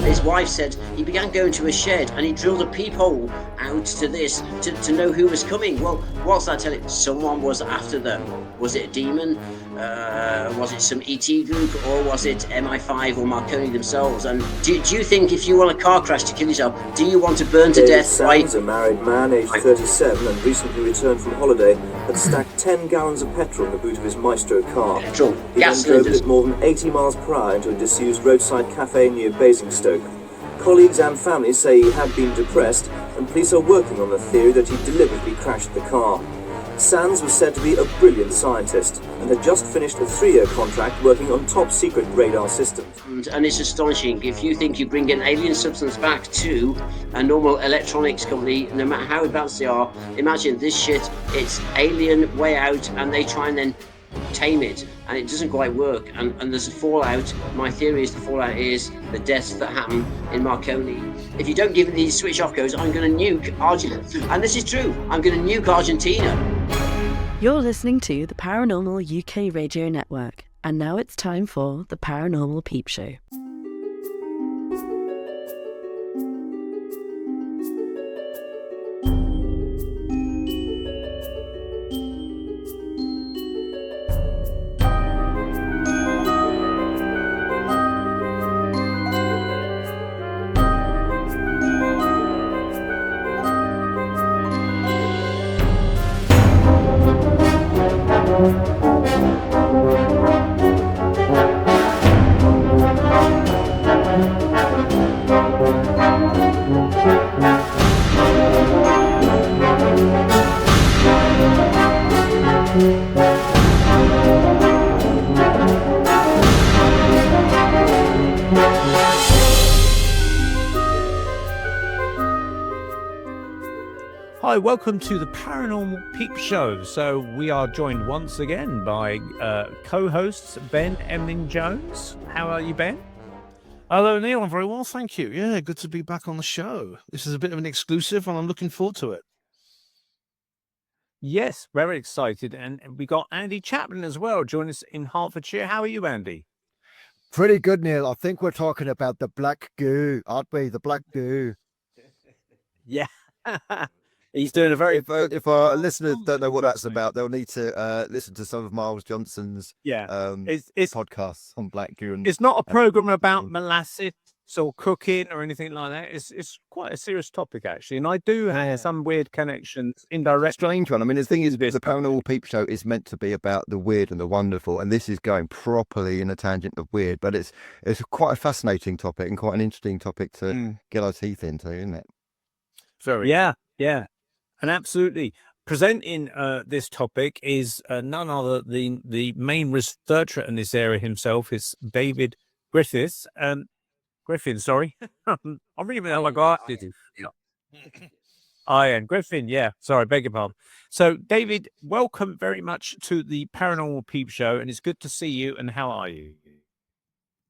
his wife said he began going to a shed and he drilled a peephole out to this to know who was coming. Well, what's that telling? Someone was after them. Was it a demon? Was it some ET group, or was it MI5 or Marconi themselves? And do you think if you were in a car crash to kill yourself, do you want to burn to death? Sands, a married man aged 37 and recently returned from holiday, had stacked 10 gallons of petrol in the boot of his Maestro car. Petrol, He gas then drove cylinders. it more than 80 miles per hour into a disused roadside cafe near Basingstoke. Colleagues and family say he had been depressed, and police are working on the theory that he deliberately crashed the car. Sands was said to be a brilliant scientist and had just finished a 3-year contract working on top-secret radar systems. And it's astonishing. If you think you bring an alien substance back to a normal electronics company, no matter how advanced they are, imagine this shit, it's alien way out, and they try and then tame it, and it doesn't quite work, and there's a fallout. My theory is the fallout is the deaths that happen in Marconi. If you don't give me these switch off codes, I'm going to nuke Argentina. And this is true, I'm going to nuke Argentina. You're listening to the Paranormal UK Radio Network, and now it's time for the Paranormal Peep Show. Hi, welcome to the Paranormal Peep Show. So we are joined once again by co-hosts Ben Emlyn-Jones. How are you, Ben? Hello, Neil. I'm very well, thank you. Yeah, good to be back on the show. This is a bit of an exclusive, and I'm looking forward to it. Yes, very excited. And we got Andy Chapman as well, join us in Hertfordshire. How are you, Andy? Pretty good, Neil. I think we're talking about the black goo, aren't we? The black goo. Yeah. He's doing a very... If our listeners don't know what that's about, they'll need to listen to some of Miles Johnson's it's podcasts on black goo. It's not a program about molasses or cooking or anything like that. It's quite a serious topic, actually. And I do have some weird connections, indirect. Strange one. I mean, the thing is, the Paranormal Peep Show is meant to be about the weird and the wonderful, and this is going properly in a tangent of weird, but it's quite a fascinating topic and quite an interesting topic to get our teeth into, isn't it? Very. Yeah. And absolutely. Presenting this topic is none other than the main researcher in this area himself is David Griffin, sorry. I'm reading it like I did. Ian Griffin, yeah. Sorry, beg your pardon. So, David, welcome very much to the Paranormal Peep Show, and it's good to see you. And how are you?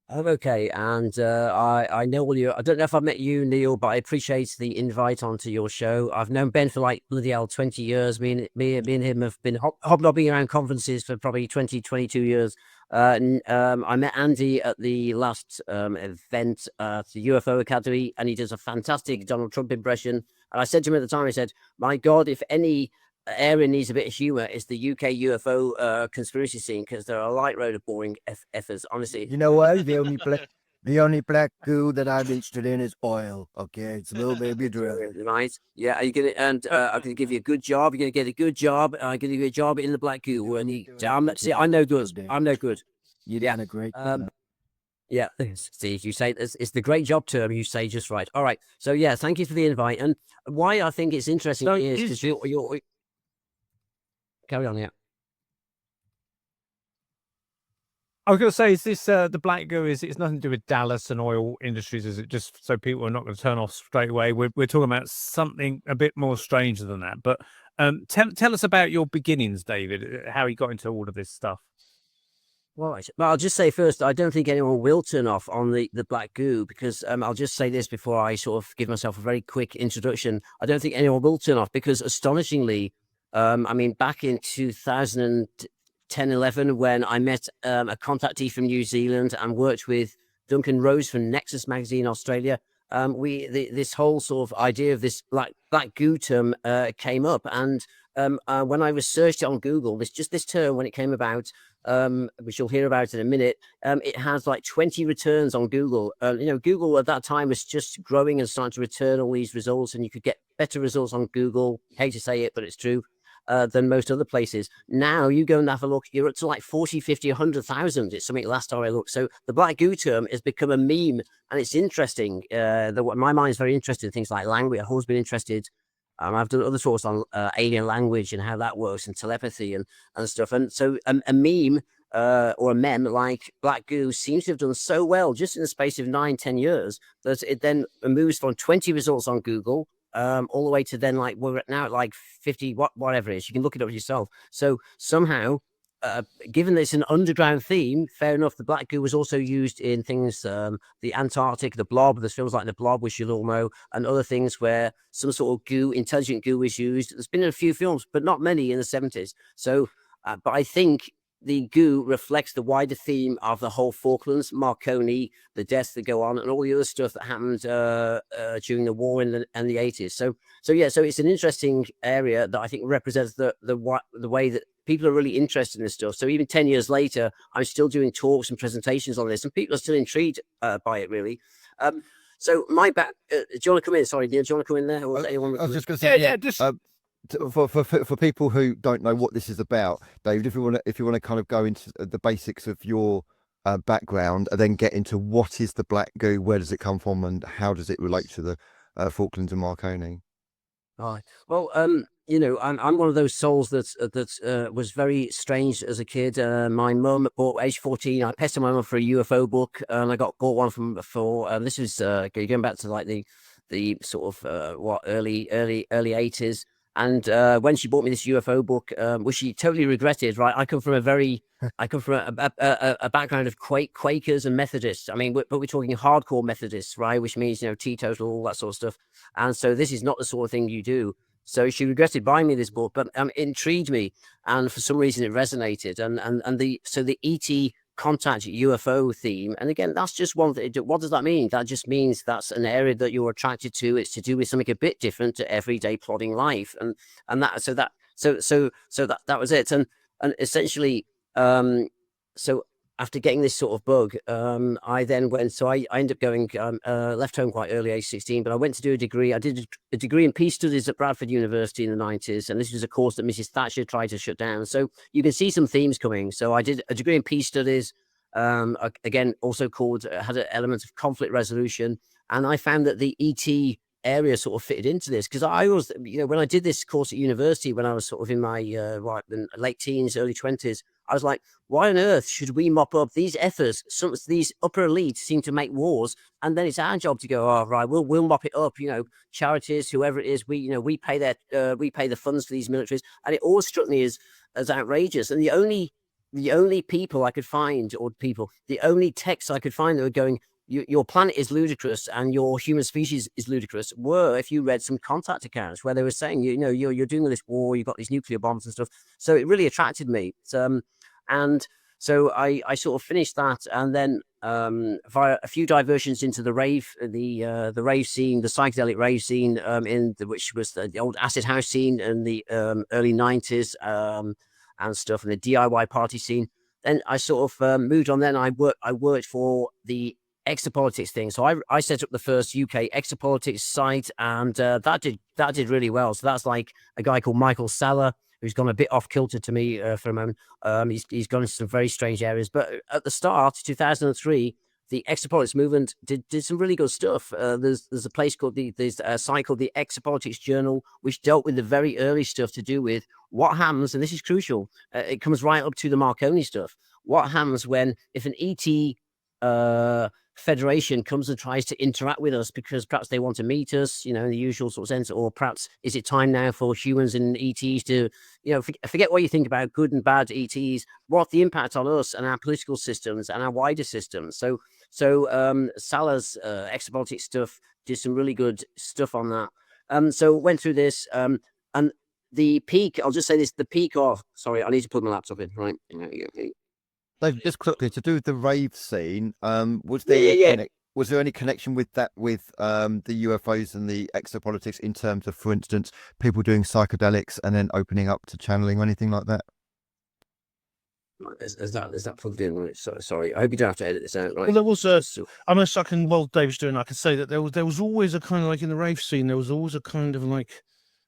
I'm okay, and I know all you. I don't know if I've met you, Neil, but I appreciate the invite onto your show. I've known Ben for like bloody hell 20 years. Me and him have been hobnobbing around conferences for probably 22 years. I met Andy at the last event at the UFO Academy, and he does a fantastic Donald Trump impression. And I said to him at the time, I said, "My God, if any area needs a bit of humour, it's the UK UFO conspiracy scene, because they're a light road of boring effers, honestly." You know what? The only black goo that I'm interested in is oil. Okay, it's a little baby drill. Right? Yeah. Are you gonna? And I'm gonna give you a good job. You're gonna get a good job. I'm gonna give you a job in the black goo. And I'm no good. I'm no good. You're doing a great. Yeah, Steve, you say it's the great job term. You say just right. All right. So yeah, thank you for the invite. And why I think it's interesting is because you're carry on, yeah. I was going to say, is this the black goo? It's nothing to do with Dallas and oil industries? Is it just so people are not going to turn off straight away? We're talking about something a bit more strange than that. But tell us about your beginnings, David. How you got into all of this stuff. Right. Well, I'll just say first, I don't think anyone will turn off on the black goo, because I'll just say this before I sort of give myself a very quick introduction. I don't think anyone will turn off because, astonishingly, I mean, back in 2010, 11, when I met a contactee from New Zealand and worked with Duncan Rose from Nexus Magazine Australia. This whole sort of idea of this black goo term came up, and when I researched it on Google, this term when it came about, which you'll hear about in a minute, it has like 20 returns on Google. Google at that time was just growing and starting to return all these results, and you could get better results on Google. Hate to say it, but it's true. Than most other places. Now you go and have a look, you're up to like 40, 50, 100,000. It's something last time I looked. So the black goo term has become a meme, and it's interesting. My mind is very interested in things like language. I've always been interested. I've done other talks on alien language and how that works, and telepathy and stuff. And so a meme or a meme like black goo seems to have done so well just in the space of 9-10 years that it then moves from 20 results on Google all the way to then like we're now at like 50, whatever it is. You can look it up yourself. So somehow, given that it's an underground theme, fair enough. The black goo was also used in things, the Antarctic, the Blob. There's films like The Blob, which you'll all know, and other things where some sort of goo, intelligent goo, is used. There's been a few films, but not many in the 70s. So, but I think the goo reflects the wider theme of the whole Falklands, Marconi, the deaths that go on, and all the other stuff that happened during the war in the 80s. So it's an interesting area that I think represents the way that people are really interested in this stuff. So even 10 years later, I'm still doing talks and presentations on this, and people are still intrigued by it, really. So my back, do you want to come in? Sorry, Neil, do you want to come in there? Or I was just going to say, just for people who don't know what this is about, David, if you want to kind of go into the basics of your background and then get into what is the black goo, where does it come from, and how does it relate to the Falklands and Marconi? Right. Well, I'm one of those souls that was very strange as a kid. My mum bought age 14. I pestered my mum for a UFO book, and I bought one for this was going back to like the sort of early 80s. And when she bought me this UFO book, which she totally regretted, right? I come from a background of Quakers and Methodists. I mean, but we're talking hardcore Methodists, right? Which means, teetotal, all that sort of stuff. And so this is not the sort of thing you do. So she regretted buying me this book, but it intrigued me. And for some reason it resonated. And the ET contact UFO theme, and again, that's just one thing. What does that mean? That just means that's an area that you're attracted to. It's to do with something a bit different to everyday plodding life, and that was it. And essentially, so after getting this sort of bug, I then went. So I ended up going, left home quite early, age 16. But I went to do a degree. I did a degree in peace studies at Bradford University in the 90s, and this was a course that Mrs. Thatcher tried to shut down. So you can see some themes coming. So I did a degree in peace studies. Again, also had an element of conflict resolution, and I found that the ET area sort of fitted into this, because I always, when I did this course at university, when I was sort of in my late teens, early 20s, I was like, why on earth should we mop up these effers? These upper elites seem to make wars, and then it's our job to go, oh, right, we'll mop it up. Charities, whoever it is, we pay the funds for these militaries, and it always struck me as outrageous. And the only people I could find, the only texts I could find that were going, your planet is ludicrous and your human species is ludicrous, were if you read some contact accounts where they were saying, you're doing this war, you've got these nuclear bombs and stuff. So it really attracted me. And so I sort of finished that, and then via a few diversions into the rave, the rave scene, the psychedelic rave scene, which was the old acid house scene in the early 90s and stuff, and the DIY party scene. Then I sort of moved on. Then I worked for the Exopolitics thing. So I set up the first UK Exopolitics site, and that did really well. So that's like a guy called Michael Saller, who's gone a bit off kilter to me for a moment. He's gone into some very strange areas. But at the start, 2003, the Exopolitics movement did some really good stuff. There's a place called there's a site called the Exopolitics Journal, which dealt with the very early stuff to do with what happens, and this is crucial. It comes right up to the Marconi stuff. What happens if an ET Federation comes and tries to interact with us because perhaps they want to meet us, in the usual sort of sense, or perhaps is it time now for humans and ETs to, forget what you think about good and bad ETs, what the impact on us and our political systems and our wider systems. So Salah's Exopolitics stuff did some really good stuff on that. So went through this, and the peak, I'll just say this, the peak of, sorry, I need to put my laptop in, right? Dave, just quickly to do with the rave scene, was there was there any connection with that with the UFOs and the exopolitics in terms of, for instance, people doing psychedelics and then opening up to channeling or anything like that? Is that plugged in? Right? Sorry, I hope you don't have to edit this out. Right? Well, there was while Dave's doing, I can say that there was always a kind of like in the rave scene, there was always a kind of like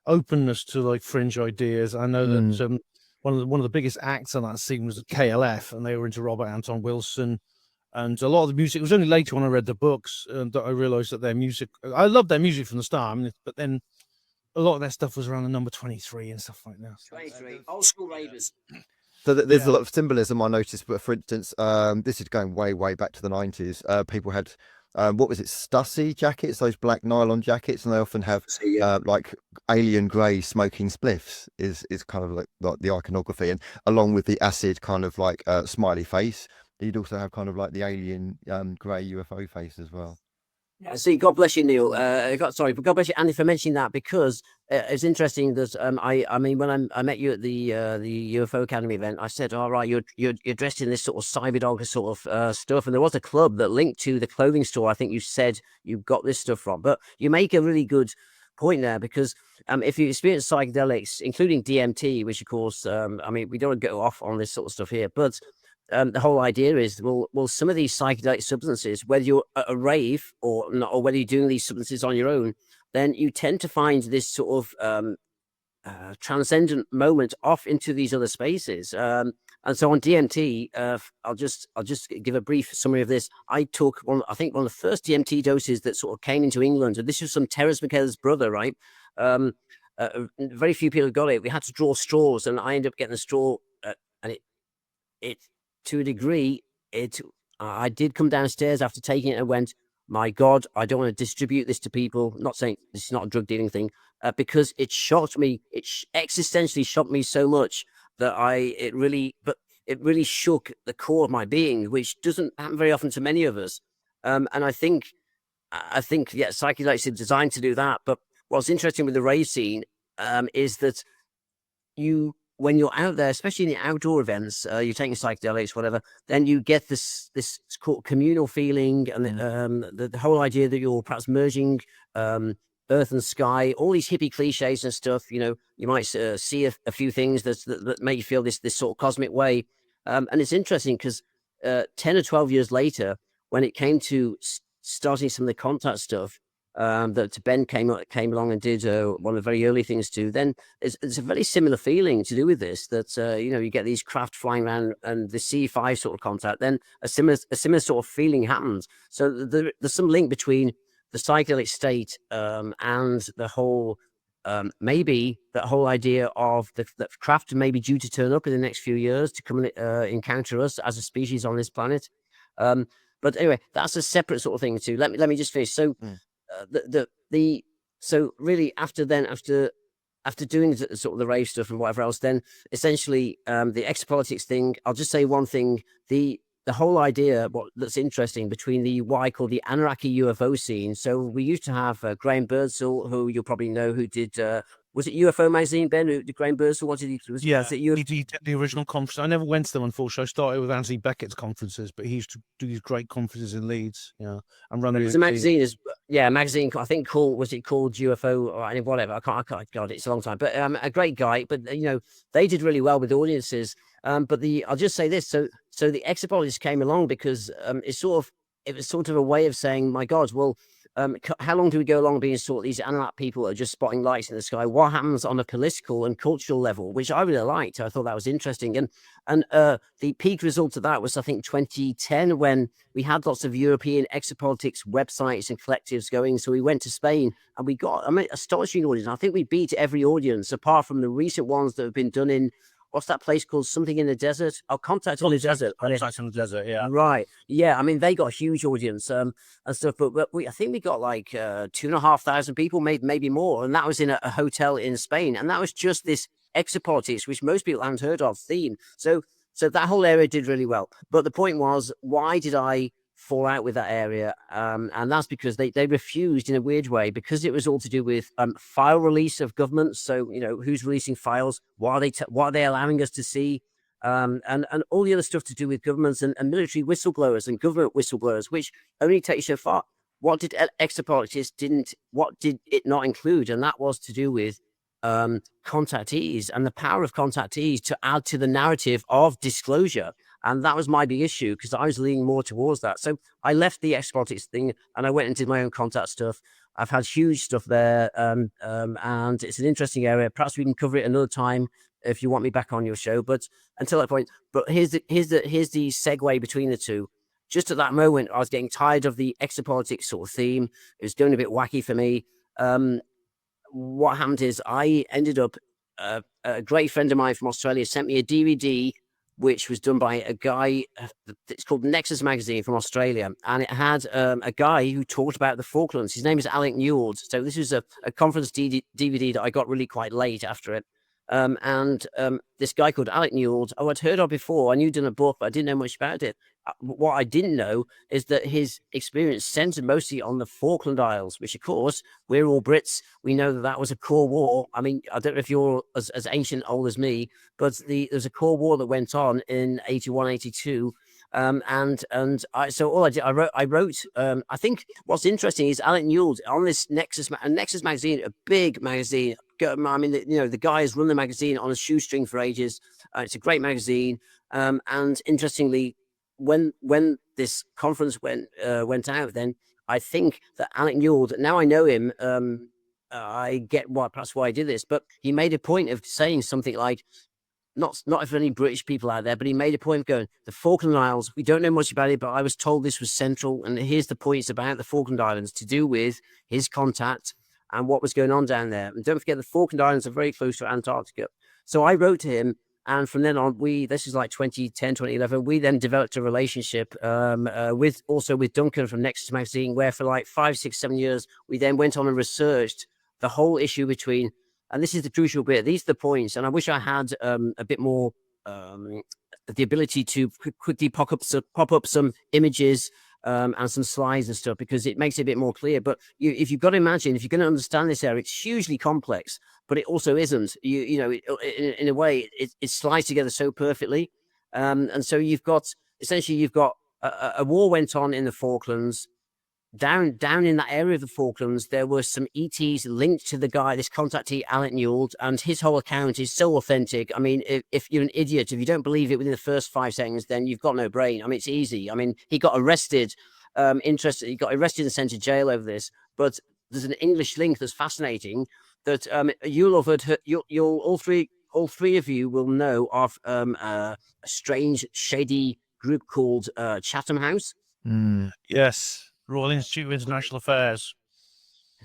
openness to like fringe ideas. I know that one of the biggest acts on that scene was KLF, and they were into Robert Anton Wilson, and a lot of the music. It was only later when I read the books that I realised that their music. I loved their music from the start, but then a lot of their stuff was around the number 23 and stuff like that. 23 old school ravers. So there's a lot of symbolism I noticed. But for instance, this is going way back to the 90s. People had what was it, Stussy jackets, those black nylon jackets, and they often have like alien grey smoking spliffs is kind of like the iconography, and along with the acid kind of like smiley face, you'd also have kind of like the alien grey UFO face as well. Yeah, see, God bless you, Neil. God bless you, Andy, for mentioning that, because it's interesting that I mean, when I met you at the UFO Academy event, I said, "All right, you're dressed in this sort of cyberdog sort of stuff," and there was a club that linked to the clothing store. I think you said you got this stuff from, but you make a really good point there, because if you experience psychedelics, including DMT, which of course, I mean, we don't want to go off on this sort of stuff here, but the whole idea is, well, some of these psychedelic substances, whether you're at a rave or not, or whether you're doing these substances on your own, then you tend to find this sort of transcendent moment off into these other spaces. And so on DMT, I'll just give a brief summary of this. I took one of the first DMT doses that sort of came into England, and this was from Terence McKenna's brother, right? Very few people got it. We had to draw straws, and I ended up getting a straw, and it to a degree, I did come downstairs after taking it and went, my God, I don't want to distribute this to people. Not saying this is not a drug dealing thing, because it shocked me. It existentially shocked me so much that it really shook the core of my being, which doesn't happen very often to many of us. And I think, yeah, psychedelics are designed to do that. But what's interesting with the rave scene is that when you're out there, especially in the outdoor events, you're taking psychedelics, whatever, then you get this called communal feeling, and the whole idea that you're perhaps merging earth and sky, all these hippie cliches and stuff. You know, you might see a few things that make you feel this sort of cosmic way. And it's interesting because 10 or 12 years later, when it came to starting some of the contact stuff, that Ben came along and did one of the very early things too, then it's a very similar feeling to do with this, that you get these craft flying around and the C5 sort of contact, then a similar sort of feeling happens. So there's some link between the psychedelic state and the whole maybe that whole idea of the craft may be due to turn up in the next few years to come and encounter us as a species on this planet. But anyway, that's a separate sort of thing too. Let me just finish. So so really after doing sort of the rave stuff and whatever else, then essentially the exopolitics thing, I'll just say one thing: the whole idea that's interesting between what I call the anarchy UFO scene. So we used to have Graham Birdsall, who you'll probably know, who did was it UFO magazine, Ben? Who did Graham Birdsall? What did he do? Was it he did the original conference. I never went to them, unfortunately. I started with Anthony Beckett's conferences, but he used to do these great conferences in Leeds. Yeah, and run the magazine a magazine. I think called UFO or whatever. I can't. God, it's a long time. But a great guy. But they did really well with audiences. But I'll just say this. So the exopolitics came along because it was sort of a way of saying, my God, well. How long do we go along being sort of these Anunnaki people are just spotting lights in the sky? What happens on a political and cultural level, which I really liked. I thought that was interesting. And the peak result of that was, I think, 2010, when we had lots of European exopolitics websites and collectives going. So we went to Spain and we got astonishing audience. I think we beat every audience apart from the recent ones that have been done in, what's that place called? Something in the desert? Oh, Contact in the Desert. Contact in the Desert, yeah. Right. Yeah, I mean, they got a huge audience and stuff, but I think we got like 2,500 people, maybe more, and that was in a hotel in Spain, and that was just this exopolitics, which most people hadn't heard of, theme. So that whole area did really well. But the point was, why did I fall out with that area? And that's because they refused in a weird way, because it was all to do with file release of governments. So who's releasing files, what are they allowing us to see, and all the other stuff to do with governments and military whistleblowers and government whistleblowers, which only take you so far. What did Exopolitics what did it not include? And that was to do with contactees and the power of contactees to add to the narrative of disclosure. And that was my big issue, because I was leaning more towards that. So I left the Exopolitics thing and I went and did my own contact stuff. I've had huge stuff there, and it's an interesting area. Perhaps we can cover it another time if you want me back on your show. But until that point, but here's the segue between the two. Just at that moment, I was getting tired of the Exopolitics sort of theme. It was going a bit wacky for me. What happened is I ended up, a great friend of mine from Australia sent me a DVD, which was done by a guy, it's called Nexus Magazine from Australia. And it had a guy who talked about the Falklands. His name is Alec Newald. So this was a conference DVD that I got really quite late after it. This guy called Alec Newald, I'd heard of before. I knew he'd done a book, but I didn't know much about it. What I didn't know is that his experience centered mostly on the Falkland Isles, which, of course, we're all Brits. We know that that was a core war. I mean, I don't know if you're as ancient old as me, but there's a core war that went on in 81, 82. So all I did, I wrote, I think what's interesting is Alec Newald on this Nexus Magazine, a big magazine. I mean, the guys run the magazine on a shoestring for ages. It's a great magazine. And interestingly, when this conference went out, then I think that Alec Newald, now I know him, I get perhaps why I did this, but he made a point of saying something like, not if any British people out there, but he made a point of going, the Falkland Isles, we don't know much about it, but I was told this was central. And here's the points about the Falkland Islands to do with his contact and what was going on down there. And don't forget, the Falkland Islands are very close to Antarctica. So I wrote to him. And from then on, this is like 2010, 2011, we then developed a relationship with Duncan from Nexus Magazine, where for like 5, 6, 7 years, we then went on and researched the whole issue between, and this is the crucial bit, these are the points. And I wish I had a bit more the ability to quickly pop up some images and some slides and stuff, because it makes it a bit more clear. But if you've got to imagine, if you're going to understand this area, it's hugely complex, but it also isn't. In a way, it slides together so perfectly. And so you've got a war went on in the Falklands. Down in that area of the Falklands, there were some ETs linked to the guy, this contactee, Alec Newald, and his whole account is so authentic. I mean, if you're an idiot, if you don't believe it within the first 5 seconds, then you've got no brain. I mean, it's easy. I mean, he got arrested, he got arrested and sent to jail over this. But there's an English link that's fascinating that you'll have heard. You'll all three of you will know of a strange, shady group called Chatham House. Yes. Royal Institute of International Affairs.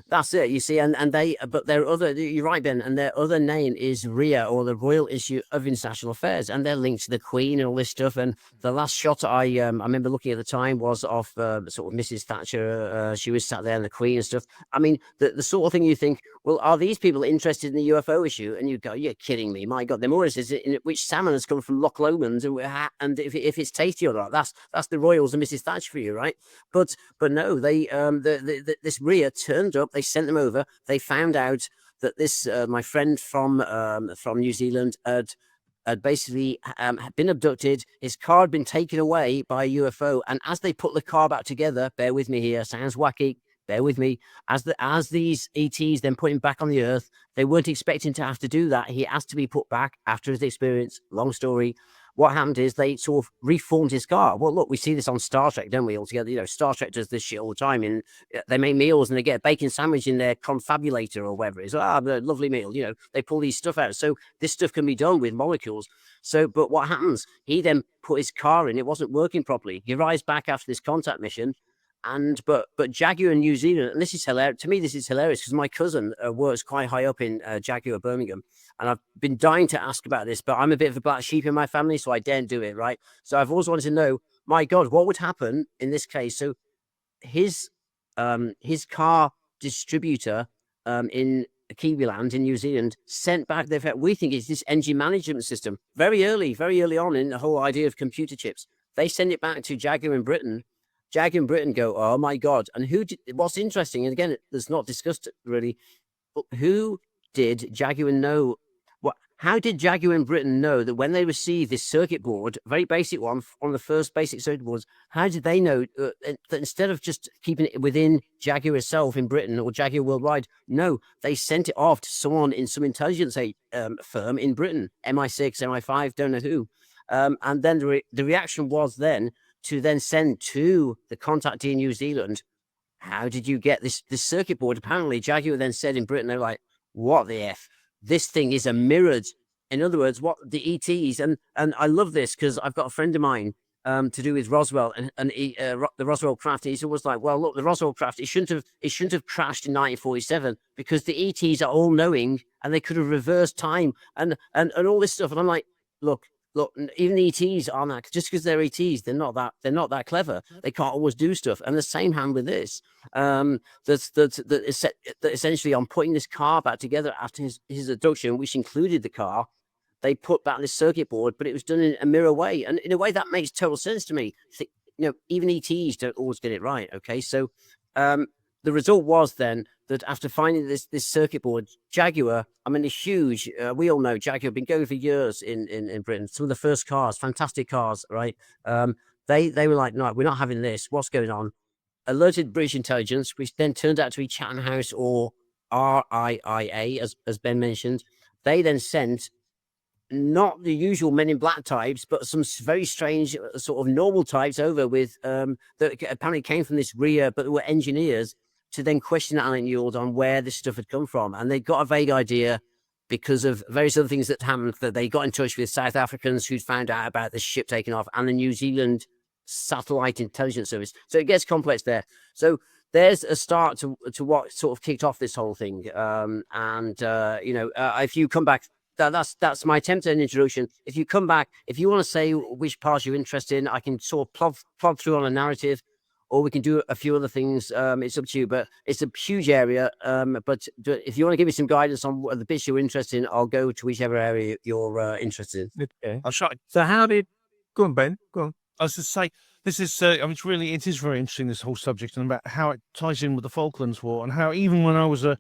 That's it, you see, and they, but their other, you're right, Ben, and their other name is RIA, or the Royal Institute of International Affairs, and they're linked to the Queen and all this stuff. And the last shot I remember looking at the time was of sort of Mrs. Thatcher. She was sat there, and the Queen and stuff. I mean, the sort of thing you think, well, are these people interested in the UFO issue? And you go, you're kidding me, my God, they're more interested in which salmon has come from Loch Lomond, and if it's tasty or not. That's the Royals and Mrs. Thatcher for you, right? But no, they this RIA turned up. They sent them over. They found out that this my friend from New Zealand had basically been abducted. His car had been taken away by a UFO, and as they put the car back together, bear with me here, sounds wacky, bear with me, as these ETs then put him back on the Earth, they weren't expecting to have to do that. He asked to be put back after his experience. Long story. What happened is they sort of reformed his car. Well, look, we see this on Star Trek, don't we, altogether? You know, Star Trek does this shit all the time. And they make meals and they get a bacon sandwich in their confabulator or whatever it is. A lovely meal. You know, they pull these stuff out. So this stuff can be done with molecules. So, but what happens? He then put his car in. It wasn't working properly. He arrives back after this contact mission. But Jaguar in New Zealand, and this is hilarious. To me, this is hilarious because my cousin works quite high up in Jaguar, Birmingham. And I've been dying to ask about this, but I'm a bit of a black sheep in my family, so I daren't do it, right? So I've always wanted to know, my God, what would happen in this case? So his car distributor in Kiwiland in New Zealand sent back we think it's this engine management system. Very early on in the whole idea of computer chips. They send it back to Jaguar in Britain. Jaguar in Britain go, oh my God. And what's interesting, and again, it's not discussed really, but who did Jaguar know? how did Jaguar in Britain know that when they received this circuit board, very basic one of the first basic circuit boards, how did they know that instead of just keeping it within Jaguar itself in Britain or Jaguar worldwide, no, they sent it off to someone in some intelligence firm in Britain, MI6, MI5, don't know who. And then the reaction was then to then send to the contactee in New Zealand, how did you get this circuit board? Apparently, Jaguar then said in Britain, they're like, what the F? This thing is a mirrored. In other words, what the ETs, and I love this because I've got a friend of mine to do with Roswell and the Roswell craft. He's always like, well, look, the Roswell craft, it shouldn't have crashed in 1947 because the ETs are all knowing and they could have reversed time and all this stuff. And I'm like, look, even the ETs aren't that, just because they're ETs, they're not that clever. They can't always do stuff. And the same hand with this, that essentially on putting this car back together after his abduction, which included the car, they put back this circuit board, but it was done in a mirror way. And in a way that makes total sense to me. Even ETs don't always get it right. Okay. So, the result was then that after finding this circuit board, Jaguar, I mean, a huge, we all know Jaguar have been going for years in Britain. Some of the first cars, fantastic cars, right? They were like, no, we're not having this. What's going on? Alerted British intelligence, which then turned out to be Chatham House or RIIA, as Ben mentioned. They then sent not the usual Men in Black types, but some very strange sort of normal types over with that apparently came from this RIA, but were engineers, to then question Alec Newald on where this stuff had come from. And they got a vague idea because of various other things that happened, that they got in touch with South Africans who'd found out about the ship taking off and the New Zealand Satellite Intelligence Service. So it gets complex there. So there's a start to what sort of kicked off this whole thing. If you come back, that's my attempt at an introduction. If you come back, if you want to say which parts you're interested in, I can sort of plod through on a narrative, or we can do a few other things. It's up to you, but it's a huge area. But if you want to give me some guidance on what the bits you're interested in, I'll go to whichever area you're interested in. Okay. I'll try. So go on, Ben, go on. I was just say, this is, it is very interesting, this whole subject, and about how it ties in with the Falklands War, and how even when I was a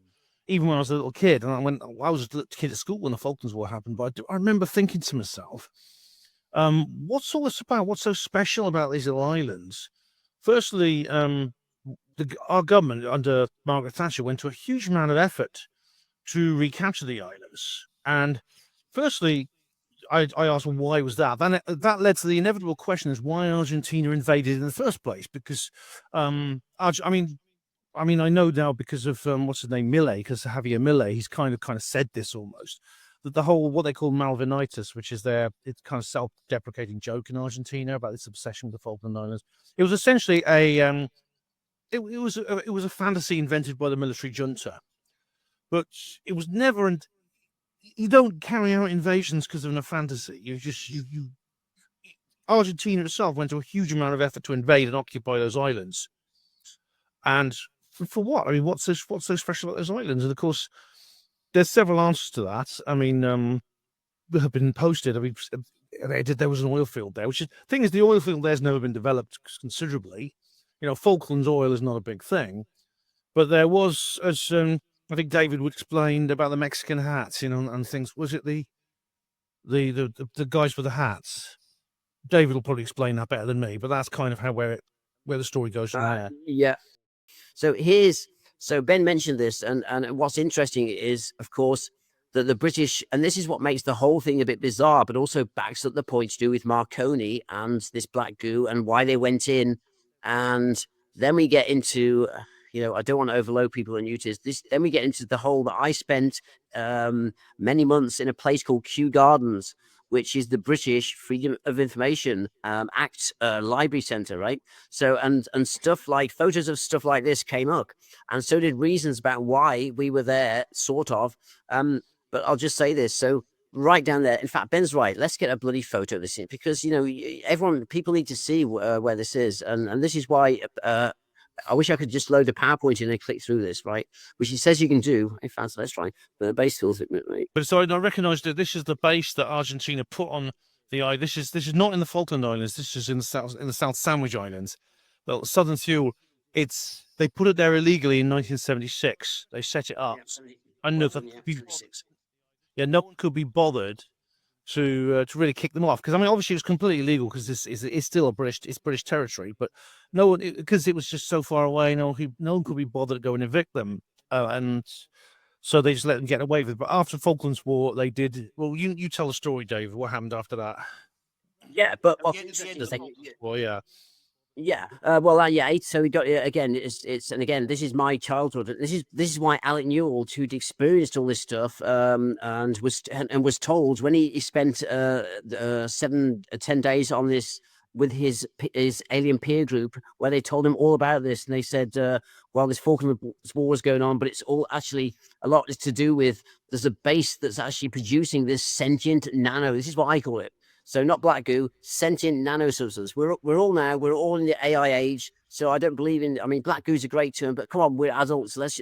little kid, and I was a little kid at school when the Falklands War happened, but I remember thinking to myself, what's all this about? What's so special about these little islands? Firstly, our government under Margaret Thatcher went to a huge amount of effort to recapture the islands. And firstly, I asked, well, why was that? Then that led to the inevitable question: is why Argentina invaded in the first place? Because, I know now because of what's his name, Millet, because Javier Millet, he's kind of said this almost, that the whole what they call Malvinitis, which is it's kind of self-deprecating joke in Argentina about this obsession with the Falkland Islands. It was essentially it was a fantasy invented by the military junta, but it was never. And you don't carry out invasions because of a fantasy. Argentina itself went to a huge amount of effort to invade and occupy those islands, and for what? I mean, what's so special about those islands? And of course, there's several answers to that. I mean, that have been posted. I mean, there was an oil field there, thing is, the oil field there's never been developed considerably. Falklands oil is not a big thing, but there was, as I think David would explain about the Mexican hats, and things. Was it the guys with the hats? David will probably explain that better than me, but that's kind of where the story goes from there. Yeah. So Ben mentioned this, and what's interesting is, of course, that the British, and this is what makes the whole thing a bit bizarre, but also backs up the point to do with Marconi and this black goo and why they went in. And then we get into, I don't want to overload people on this. Then we get into the whole that I spent many months in a place called Kew Gardens, which is the British Freedom of Information Act library centre, right? So, and stuff like photos of stuff like this came up, and so did reasons about why we were there, sort of. But I'll just say this. So right down there, in fact, Ben's right. Let's get a bloody photo of this in, because, people need to see where this is. And this is why I wish I could just load a PowerPoint in and click through this, right? Which he says you can do. In fact, let's try. The base tools, right? But so I recognise that this is the base that Argentina put on the island. This is not in the Falkland Islands. This is in the South Sandwich Islands. Well, Southern Thule. They put it there illegally in 1976. They set it up. Yeah, I know yeah, no one could be bothered to really kick them off, because I mean, obviously it was completely illegal because this is still British territory, but no one, because it was just so far away, no one could be bothered to go and evict them, and so they just let them get away with it. But after Falklands War, they did. Well, you tell the story, David. What happened after that? Yeah, but Well, yeah. Yeah, yeah. So we got again. It's and again, this is my childhood. This is why Alec Newald, who'd experienced all this stuff, and was told when he spent 10 days on this with his alien peer group, where they told him all about this, and they said, well, this Falklands War is going on, but it's all actually a lot is to do with there's a base that's actually producing this sentient nano. This is what I call it. So not black goo, sentient nano substance. We're all in the AI age. So I don't believe in. I mean, black goo's a great term, but come on, we're adults. Let's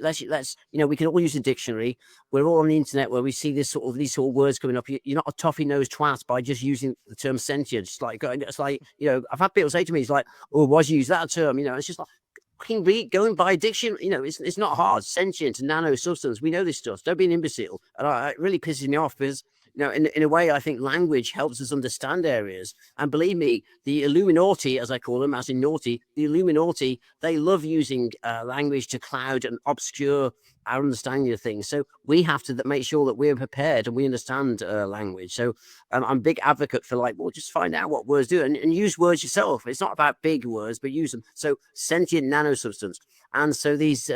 we can all use a dictionary. We're all on the internet where we see these sort of words coming up. You're not a toffee nosed twat by just using the term sentient. It's like I've had people say to me, it's like, oh, why'd you use that term? It's just like, go and buy a dictionary. It's not hard. Sentient, nano substance. We know this stuff. Don't be an imbecile. And it really pisses me off because, in a way, I think language helps us understand areas. And believe me, the Illuminati, as I call them, as in naughty, the Illuminati, they love using language to cloud and obscure our understanding of things. So we have to make sure that we're prepared and we understand language. So I'm a big advocate for just find out what words do and use words yourself. It's not about big words, but use them. So sentient nanosubstance. And so these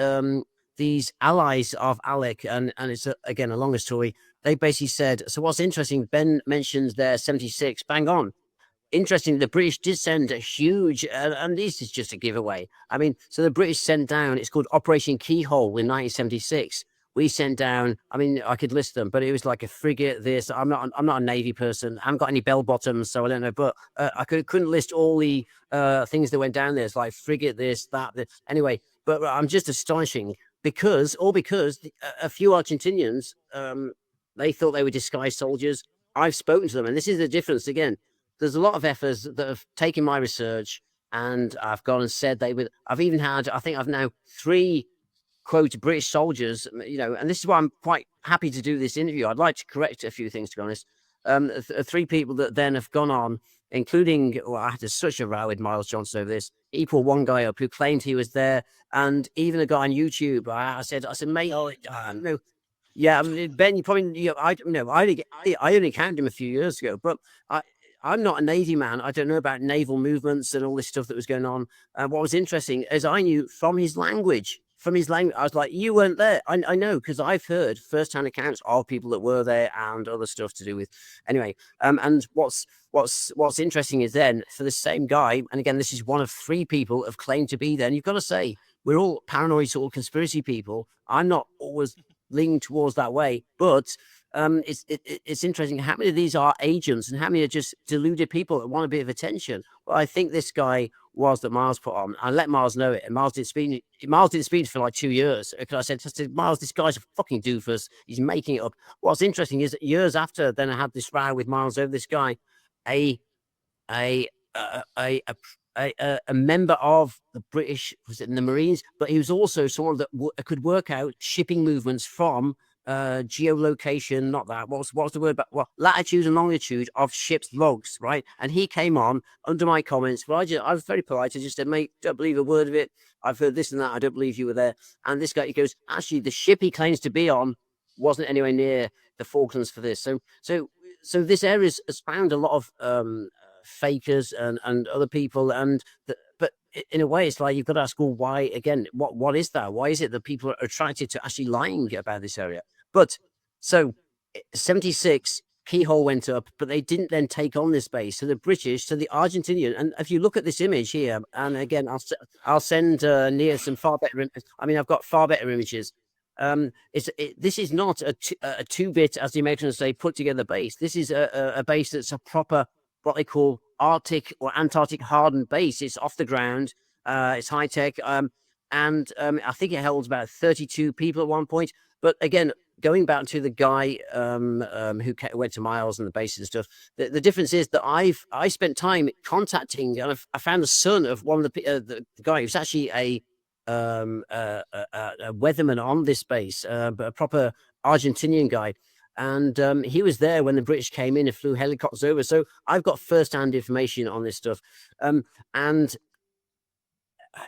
allies of Alec, and it's again a longer story, they basically said, so what's interesting, Ben mentions their 76, bang on. Interesting, the British did send a huge, and this is just a giveaway. I mean, so the British sent down, it's called Operation Keyhole in 1976. We sent down, I mean, I could list them, but it was like a frigate, this, I'm not a Navy person. I haven't got any bell bottoms, so I don't know, but I couldn't list all the things that went down there. It's like frigate, this, that. Anyway, but I'm just astonishing because a few Argentinians, they thought they were disguised soldiers. I've spoken to them, and this is the difference again. There's a lot of efforts that have taken my research, and I've gone and said they would. I've even had, I think I've now 3 quote British soldiers, and this is why I'm quite happy to do this interview. I'd like to correct a few things, to be honest. 3 people that then have gone on, including, I had such a row with Miles Johnson over this. He pulled one guy up who claimed he was there, and even a guy on YouTube. I said, mate, no. Yeah, I mean, Ben, you probably, I only counted him a few years ago, but I'm not a Navy man. I don't know about naval movements and all this stuff that was going on. What was interesting is I knew from his language, I was like, you weren't there. I know, because I've heard first-hand accounts of people that were there and other stuff to do with. Anyway, and what's interesting is then for the same guy, and again, this is one of 3 people have claimed to be there. And you've got to say, we're all paranoid sort of conspiracy people. I'm not always leaning towards that way, but it's interesting how many of these are agents and how many are just deluded people that want a bit of attention. Well, I think this guy was that Miles put on. I let Miles know it, and Miles didn't speak for like 2 years. Because I said, Miles, this guy's a fucking doofus. He's making it up. What's interesting is that years after, then I had this row with Miles over this guy, a member of the British, was it in the Marines? But he was also someone that could work out shipping movements from geolocation, not that. What's the word? But latitude and longitude of ships' logs, right? And he came on under my comments. Well, I was very polite. I just said, mate, don't believe a word of it. I've heard this and that. I don't believe you were there. And this guy, he goes, actually, the ship he claims to be on wasn't anywhere near the Falklands for this. So this area has found a lot of fakers and other people, but in a way, it's like you've got to ask, well, why again? What is that? Why is it that people are attracted to actually lying about this area? But so 76 Keyhole went up, but they didn't then take on this base. So the British, so the Argentinian, and if you look at this image here, and again, I'll send near some far better. I mean, I've got far better images. This is not a 2-bit, as the Americans say, put together base. This is a base that's a proper, what they call Arctic or Antarctic hardened base. It's off the ground. It's high tech. And I think it holds about 32 people at one point. But again, going back to the guy who went to Miles and the base and stuff, the difference is that I spent time contacting, and I found the son of one of the guy who's actually a weatherman on this base, but a proper Argentinian guy. And he was there when the British came in and flew helicopters over. So I've got first-hand information on this stuff. And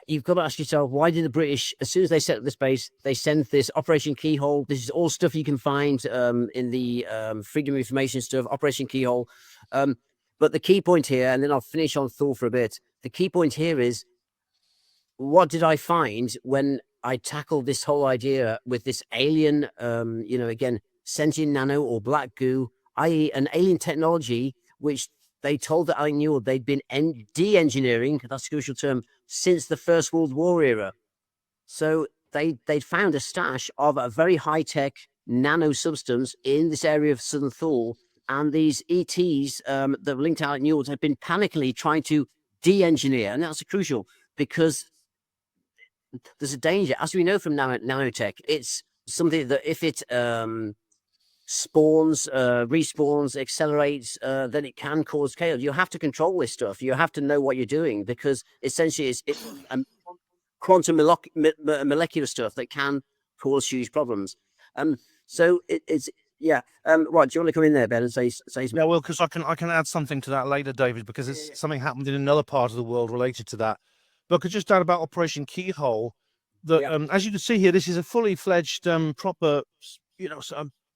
you've got to ask yourself, why did the British, as soon as they set up this base, they sent this Operation Keyhole? This is all stuff you can find in the Freedom of Information stuff, Operation Keyhole. But the key point here, and then I'll finish on Thule for a bit. The key point here is, what did I find when I tackled this whole idea with this alien, again, sentient nano or black goo, i.e. an alien technology, which they told that Alec Newald they'd been de-engineering, that's a crucial term, since the First World War era. So they'd found a stash of a very high-tech nano substance in this area of Southern Thule, and these ETs that were linked to Alec Newald had been panically trying to de-engineer, and that's crucial because there's a danger, as we know from nanotech. It's something that if it spawns, respawns, accelerates, then it can cause chaos. You have to control this stuff. You have to know what you're doing, because essentially it's quantum molecular stuff that can cause huge problems. So it's right. Do you want to come in there, Ben, and say something? Yeah, well, because I can add something to that later, David, because it's something happened in another part of the world related to that. But I could just add about Operation Keyhole. That as you can see here, this is a fully fledged, proper,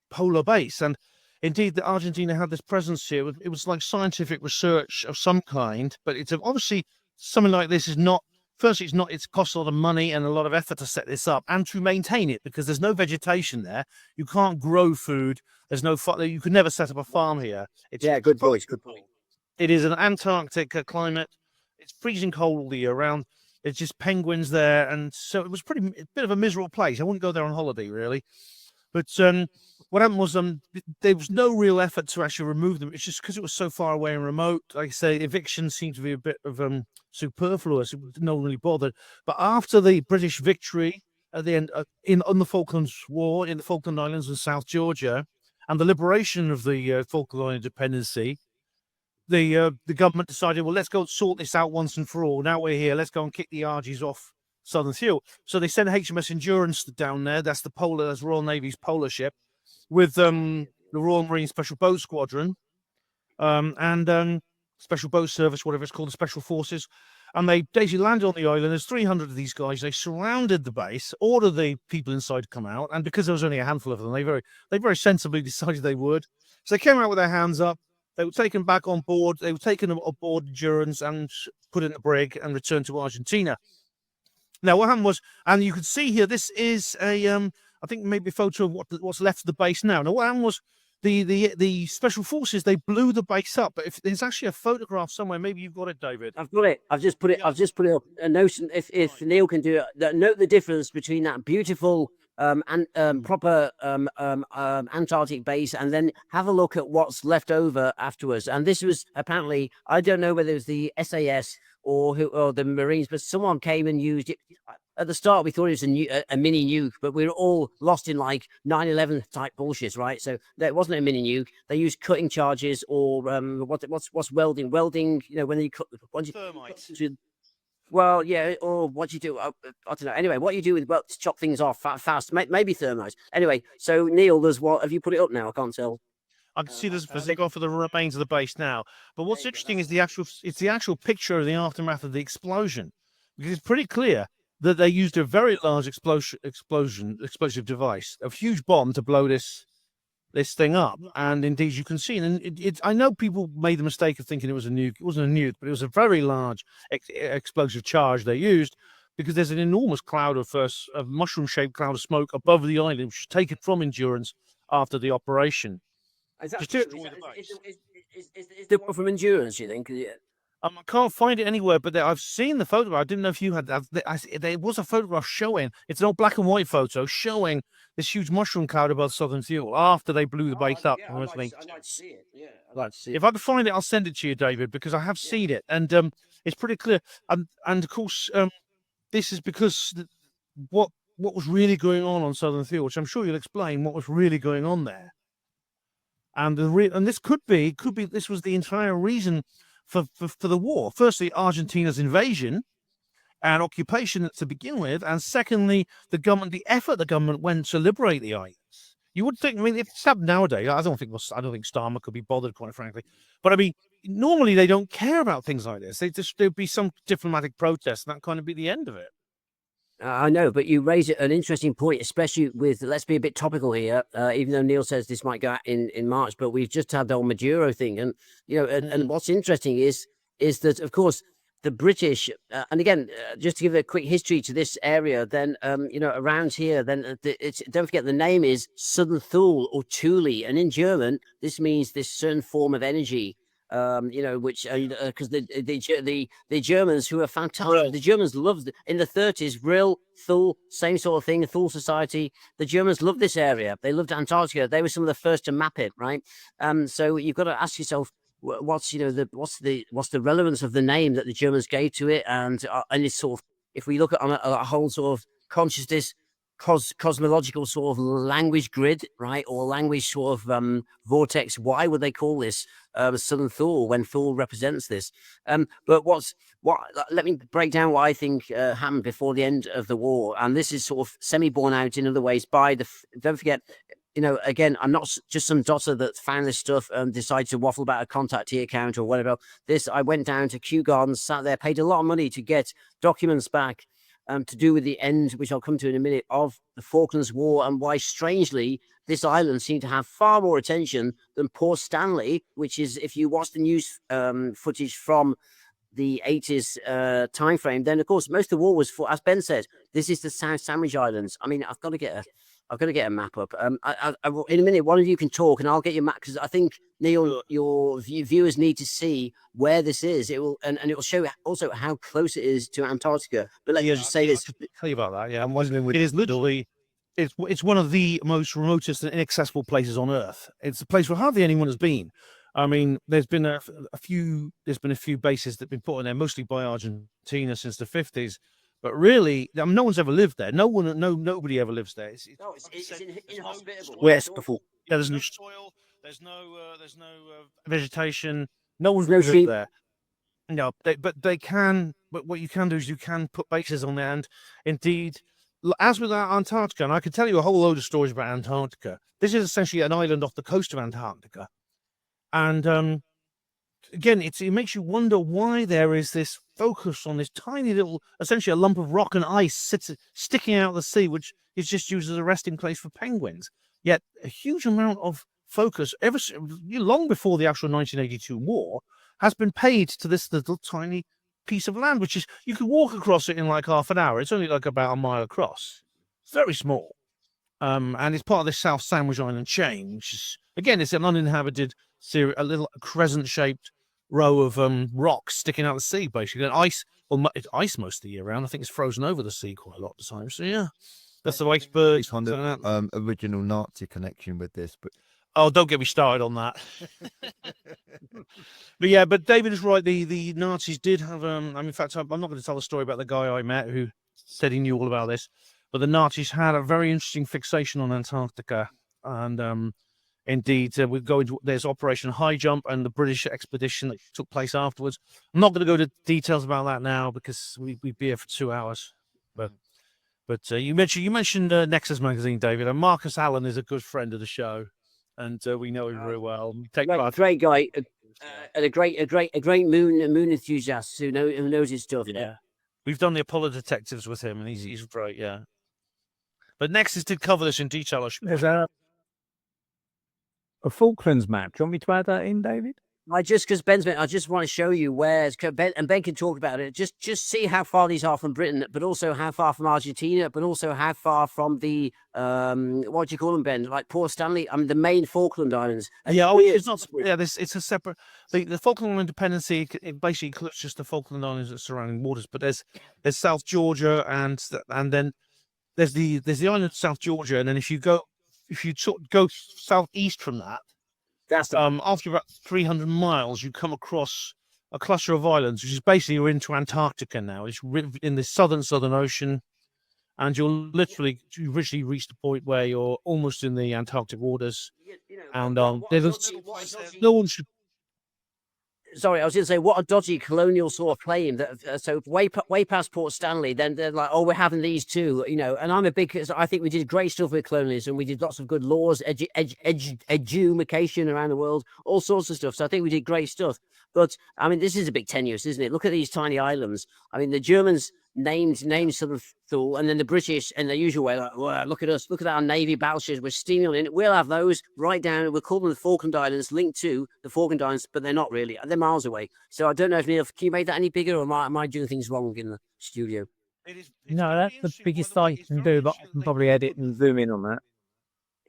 polar base, and indeed, the Argentina had this presence here. It was like scientific research of some kind, but it's obviously something like this is not. Firstly, it's cost a lot of money and a lot of effort to set this up and to maintain it, because there's no vegetation there. You can't grow food. There's no. You could never set up a farm here. Good point. It is an Antarctic climate. It's freezing cold all the year round. It's just penguins there, and so it was a bit of a miserable place. I wouldn't go there on holiday, really. But what happened was there was no real effort to actually remove them. It's just because it was so far away and remote. Like I say, eviction seemed to be a bit of superfluous. No one really bothered. But after the British victory at the end on the Falklands War in the Falkland Islands and South Georgia, and the liberation of the Falkland Island dependency, the government decided, well, let's go sort this out once and for all. Now we're here. Let's go and kick the Argies off Southern Thule. So they sent HMS Endurance down there. That's that's Royal Navy's polar ship, with the Royal Marine Special Boat Squadron and Special Boat Service, whatever it's called, the Special Forces. And they basically landed on the island. There's 300 of these guys. They surrounded the base, ordered the people inside to come out. And because there was only a handful of them, they very sensibly decided they would. So they came out with their hands up. They were taken back on board. They were taken aboard Endurance and put in a brig and returned to Argentina. Now, what happened was, and you can see here, this is I think maybe a photo of what's left of the base now. Now, what happened was the Special Forces, they blew the base up. But if there's actually a photograph somewhere, maybe you've got it, David. I've got it. I've just put it up. A note, if Neil can do it, note the difference between that beautiful proper Antarctic base, and then have a look at what's left over afterwards. And this was apparently, I don't know whether it was the SAS or the Marines, but someone came and used it. At the start, we thought it was a mini nuke, but we were all lost in like 9/11 type bullshit, right? So it wasn't a mini nuke. They used cutting charges or what's welding? Welding, when you cut thermite. Well, yeah, or what you do, I don't know. Anyway, what you do with to chop things off fast, maybe thermite. Anyway, so Neil, there's what? Have you put it up now? I can't tell. I can see there's a go for the remains of the base now. But what's interesting is the actual picture of the aftermath of the explosion, because it's pretty clear that they used a very large explosive device, a huge bomb to blow this thing up. And indeed, you can see, and I know people made the mistake of thinking it was a nuke. It wasn't a nuke, but it was a very large explosive charge they used, because there's an enormous cloud of a mushroom-shaped cloud of smoke above the island, which was taken from Endurance after the operation. Is the one from Endurance, you think? I can't find it anywhere, but I've seen the photograph. I didn't know if you had that. There was a photograph showing, it's an old black and white photo showing this huge mushroom cloud above Southern Thule after they blew the base up. I'd like to see it. Yeah, I'd like to see it. If I can find it, I'll send it to you, David, because I have seen it. And it's pretty clear. And of course, this is because what was really going on Southern Thule, which I'm sure you'll explain what was really going on there. And this could be this was the entire reason for the war. Firstly, Argentina's invasion and occupation to begin with, and secondly, the effort the government went to liberate the islands. You would think. I mean, if it's happened nowadays, I don't think Starmer could be bothered, quite frankly. But I mean, normally they don't care about things like this. There'd be some diplomatic protest, and that kind of be the end of it. I know, but you raise an interesting point, especially with, let's be a bit topical here, even though Neil says this might go out in March, but we've just had the old Maduro thing. And, and what's interesting is that, of course, the British, and again, just to give a quick history to this area, then, around here, then don't forget the name is Southern Thule or Thule. And in German, this means this certain form of energy. Which because the Germans, who are fantastic, the Germans loved in the 30s, Brill, Thule, same sort of thing, Thule Society. The Germans loved this area. They loved Antarctica. They were some of the first to map it, right? So you've got to ask yourself, what's the relevance of the name that the Germans gave to it, and it's sort of, if we look at on a whole sort of consciousness, cosmological sort of language grid, right, or language sort of vortex. Why would they call this Southern Thule when Thule represents this? But let me break down what I think happened before the end of the war, and this is sort of semi-borne out in other ways by don't forget, again, I'm not just some dotter that found this stuff and decided to waffle about a contactee account or whatever. I went down to Kew Gardens, sat there, paid a lot of money to get documents back to do with the end, which I'll come to in a minute, of the Falklands War, and why, strangely, this island seemed to have far more attention than Port Stanley, which is, if you watch the news footage from the 80s time frame, then, of course, most of the war was for, as Ben said, this is the South Sandwich Islands. I mean, I've got to get a map up. I, in a minute, one of you can talk, and I'll get your map, because I think, Neil, your viewers need to see where this is. It will, and it will show also how close it is to Antarctica. But let me just say this. Tell you about that. Yeah, I'm wondering. It is literally, it's one of the most remotest and inaccessible places on Earth. It's a place where hardly anyone has been. I mean, there's been a few bases that have been put in there, mostly by Argentina since the 50s. But really, no one's ever lived there. Nobody ever lives there. It's inhospitable. Wasteful. Yeah, there's no soil. There's no vegetation. No one's lived there. No, but they can. But what you can do is you can put bases on there. And indeed, as with Antarctica, and I could tell you a whole load of stories about Antarctica. This is essentially an island off the coast of Antarctica, and again, it makes you wonder why there is this focus on this tiny little, essentially a lump of rock and ice sticking out of the sea, which is just used as a resting place for penguins. Yet a huge amount of focus, long before the actual 1982 war, has been paid to this little tiny piece of land, which is, you could walk across it in like half an hour. It's only like about a mile across. It's very small. And it's part of this South Sandwich Island chain, which is, again, it's an uninhabited, a little crescent-shaped row of rocks sticking out of the sea, basically. And ice, well, it's ice most of the year round. I think it's frozen over the sea quite a lot of the time. So, yeah, that's the iceberg. Kind of original Nazi connection with this, but oh, don't get me started on that. But David is right. The Nazis did have in fact, I'm not going to tell the story about the guy I met who said he knew all about this, but the Nazis had a very interesting fixation on Antarctica, and indeed, we go into, there's Operation High Jump and the British expedition that took place afterwards. I'm not going to go into details about that now because we'd be here for 2 hours. But you mentioned Nexus magazine, David, and Marcus Allen is a good friend of the show, and we know him very well. Great guy, and a great moon enthusiast who knows his stuff. Yeah, we've done the Apollo detectives with him, and he's great. Yeah, but Nexus did cover this in detail. There's a Falklands map. Do you want me to add that in, David? Because Ben's been, I just want to show you where Ben can talk about it. Just see how far these are from Britain, but also how far from Argentina, but also how far from the what do you call them, Ben? Like Port Stanley, the main Falkland Islands. Yeah, it's not. Yeah, it's a separate. The Falkland Independency, it basically includes just the Falkland Islands and surrounding waters. But there's South Georgia, and then there's the island of South Georgia, and then if you sort of go southeast from that. After about 300 miles, you come across a cluster of islands, which is basically you're into Antarctica now. It's in the Southern Ocean, and you've literally reached the point where you're almost in the Antarctic waters. And no one should. sorry, I was going to say, what a dodgy colonial sort of claim that. So way past Port Stanley, then they're like, oh, we're having these too, And I'm a big. I think we did great stuff with colonialism. We did lots of good laws, education around the world, all sorts of stuff. So I think we did great stuff. But I mean, this is a bit tenuous, isn't it? Look at these tiny islands. I mean, the Germans named Southern Thule, and then the British, in the usual way, like, wow, look at us, look at our navy battleships, we're steaming on in. We'll have those right down. We'll call them the Falkland Islands, linked to the Falkland Islands, but they're not really. They're miles away. So I don't know if Neil, can you make that any bigger, or am I doing things wrong in the studio? No, that's the biggest thing you can do, but I can probably edit and zoom in on that.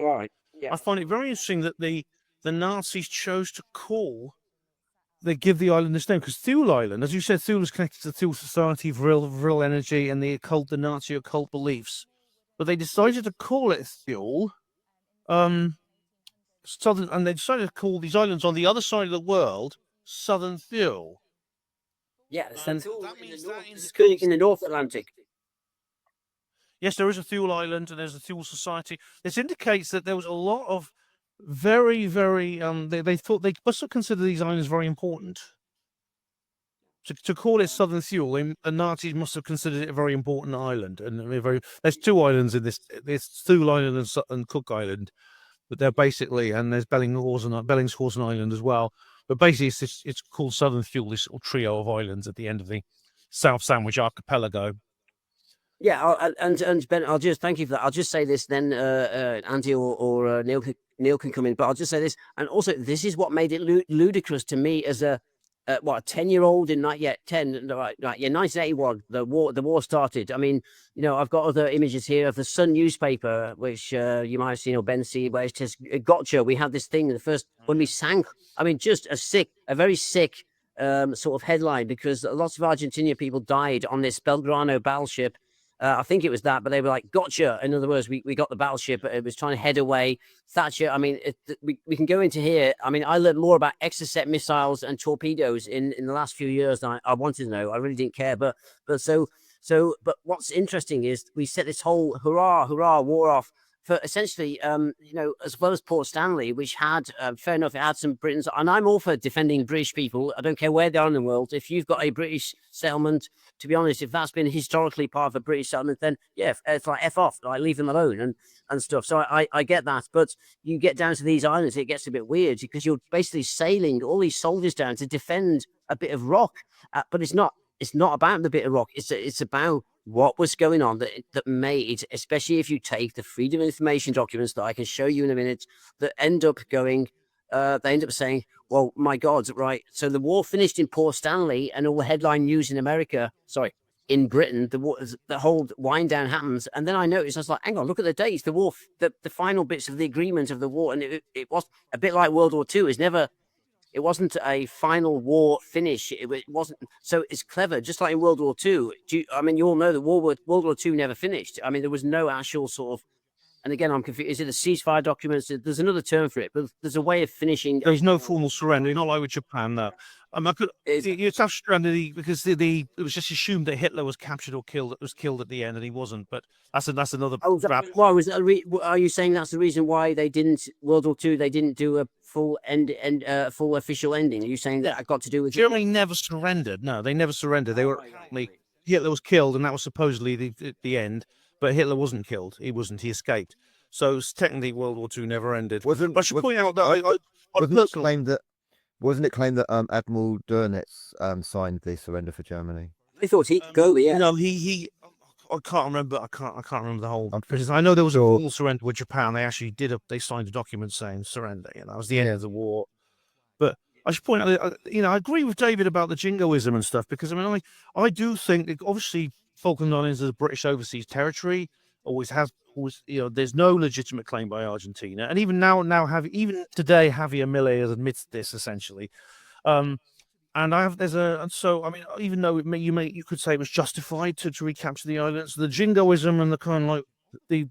All right. Yeah. I find it very interesting that the Nazis chose to they give the island this name because Thule Island, as you said, Thule is connected to the Thule Society of real energy and the Nazi occult beliefs. But they decided to call it Thule, Southern, and they decided to call these islands on the other side of the world Southern Thule. Yeah, Thule in the North Atlantic. Yes, there is a Thule Island and there's a Thule Society. This indicates that there was a lot of very, very, they thought they must have considered these islands very important. To call it Southern Thule, the Nazis must have considered it a very important island. And there's two islands in this. There's Thule Island and Cook Island, but they're basically, and there's Bellingshausen Island as well. But basically, it's called Southern Thule, this little trio of islands at the end of the South Sandwich Archipelago. Yeah, and Ben, I'll just thank you for that. I'll just say this, then Andy or Neil can come in, but I'll just say this, and also this is what made it ludicrous to me as a 10-year-old in 1981. The war started. I mean, I've got other images here of the Sun newspaper, which you might have seen, or Ben see, where it says, "Gotcha." We had this thing the first when we sank. I mean, just a very sick sort of headline, because lots of Argentinian people died on this Belgrano battleship. I think it was that, but they were like, "Gotcha." In other words, we got the battleship. It was trying to head away. Thatcher. I mean, we can go into here. I mean, I learned more about Exocet missiles and torpedoes in the last few years than I wanted to know. I really didn't care. But what's interesting is we set this whole hurrah war off for essentially, as well as Port Stanley, which had, fair enough, it had some Britons. And I'm all for defending British people. I don't care where they are in the world. If you've got a British settlement, to be honest, if that's been historically part of a British settlement, then yeah, it's like F off, like leave them alone and stuff. So I get that. But you get down to these islands, it gets a bit weird because you're basically sailing all these soldiers down to defend a bit of rock. But it's not about the bit of rock. It's about what was going on that made, especially if you take the Freedom of Information documents that I can show you in a minute, that end up going, they end up saying, well, my God, right, so the war finished in Port Stanley and all the headline news in in Britain, the whole wind down happens. And then I noticed, I was like, hang on, look at the dates, the war, the final bits of the agreement of the war. And it was a bit like World War II. It wasn't a final war finish. It wasn't. So it's clever, just like in World War II. You all know that World War II never finished. I mean, there was no actual sort of, and again, I'm confused. Is it a ceasefire documents? There's another term for it, but there's a way of finishing. There's no formal surrender, not like with Japan, no. It's tough surrender because it was just assumed that Hitler was captured or killed. Was killed at the end, and he wasn't. But that's another. Why was that? Are you saying that's the reason why they didn't World War II? They didn't do a full full official ending. Are you saying that got to do with Germany never surrendered? No, they never surrendered. They were apparently Hitler was killed, and that was supposedly the end. But Hitler wasn't killed. He wasn't. He escaped. So technically, World War II never ended. I should point out that wasn't it claimed that Admiral Dönitz signed the surrender for Germany? I thought he'd go. Yeah. No, he. I can't remember. I can't remember the whole. I know there was a full surrender with Japan. They actually they signed a document saying surrender. That was the end of the war. But I should point out that I agree with David about the jingoism and stuff, because I do think that obviously Falkland Islands is a British overseas territory. Always there's no legitimate claim by Argentina, and even even today Javier Milei has admitted this essentially. And even though you could say it was justified to recapture the islands, the jingoism and the kind of like the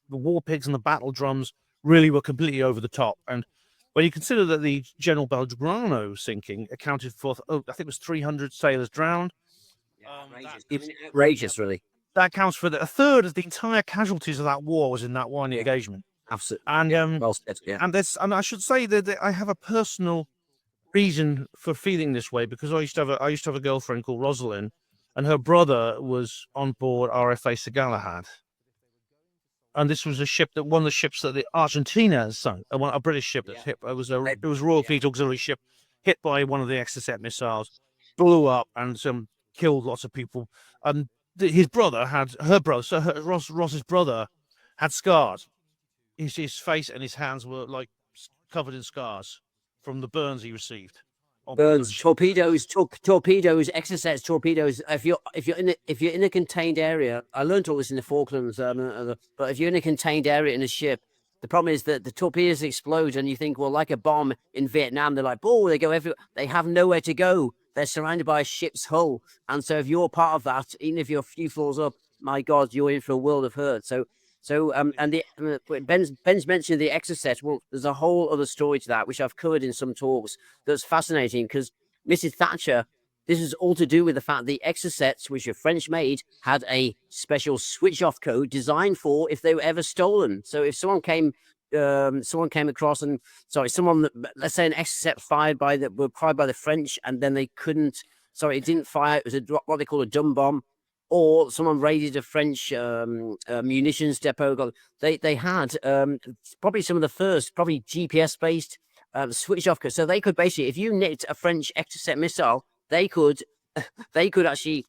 war pigs and the battle drums really were completely over the top. And when you consider that the General Belgrano sinking accounted for, I think it was 300 sailors drowned. Outrageous, really. That accounts for a third of the entire casualties of that war was in that one engagement. Absolutely. And well said, yeah. And I should say that I have a personal reason for feeling this way, because I used to have a girlfriend called Rosalind, and her brother was on board RFA Sir Galahad. And this was one of the ships that the Argentina has sunk, a British ship that's hit. It was Royal Fleet Auxiliary ship hit by one of the Exocet missiles, blew up and killed lots of people. And his brother Ross's brother had scars. His face and his hands were like covered in scars from the burns he received. Burns, torpedoes, Exocets, torpedoes. If you're in a contained area, I learned all this in the Falklands. But if you're in a contained area in a ship, the problem is that the torpedoes explode, and you think, well, like a bomb in Vietnam, they're like, oh, they go everywhere. They have nowhere to go. They're surrounded by a ship's hull, and so if you're part of that, even if you're a few floors up, my God, you're in for a world of hurt. Ben's mentioned the Exocet. Well, there's a whole other story to that, which I've covered in some talks. That's fascinating because Mrs. Thatcher, this is all to do with the fact the Exocets, which are French made, had a special switch-off code designed for if they were ever stolen. So if someone came across let's say an Exocet fired by the French, and then they couldn't. Sorry, it didn't fire. It was what they call a dumb bomb. Or someone raided a French munitions depot. They had probably some of the first, probably GPS-based switch-off codes. So they could basically, if you nicked a French Exocet missile, they could actually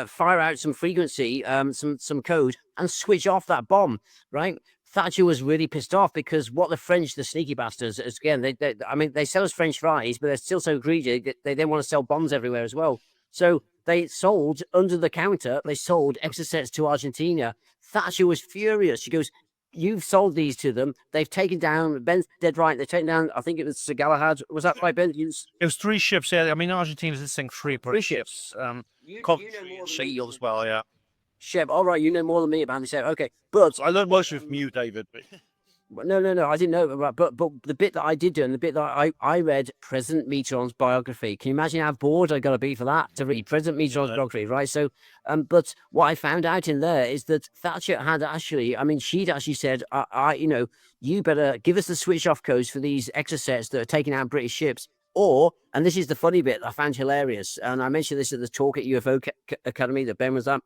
fire out some frequency, some code, and switch off that bomb. Right? Thatcher was really pissed off because what the French, the sneaky bastards, again, they sell us French fries, but they're still so greedy they then want to sell bombs everywhere as well. So they sold under the counter. They sold Exocets to Argentina. Thatcher was furious. She goes, "You've sold these to them. They've taken down." Ben's dead right. They've taken down. I think it was Sir Galahad. Was that right, Ben? It was 3 ships. Yeah, I mean Argentina's missing 3 ships. You know more than me as well. Yeah. Shep, all right, you know more than me about this. Okay, but I learned most from you, David. No, I didn't know about. But the bit that I did do, and the bit that I read President Mitterrand's biography. Can you imagine how bored I got to be for that to read President Mitterrand's biography, right? So, but what I found out in there is that Thatcher had actually, she'd actually said, you better give us the switch-off codes for these Exocets that are taking out British ships. Or, and this is the funny bit I found hilarious, and I mentioned this at the talk at UFO Academy that Ben was at.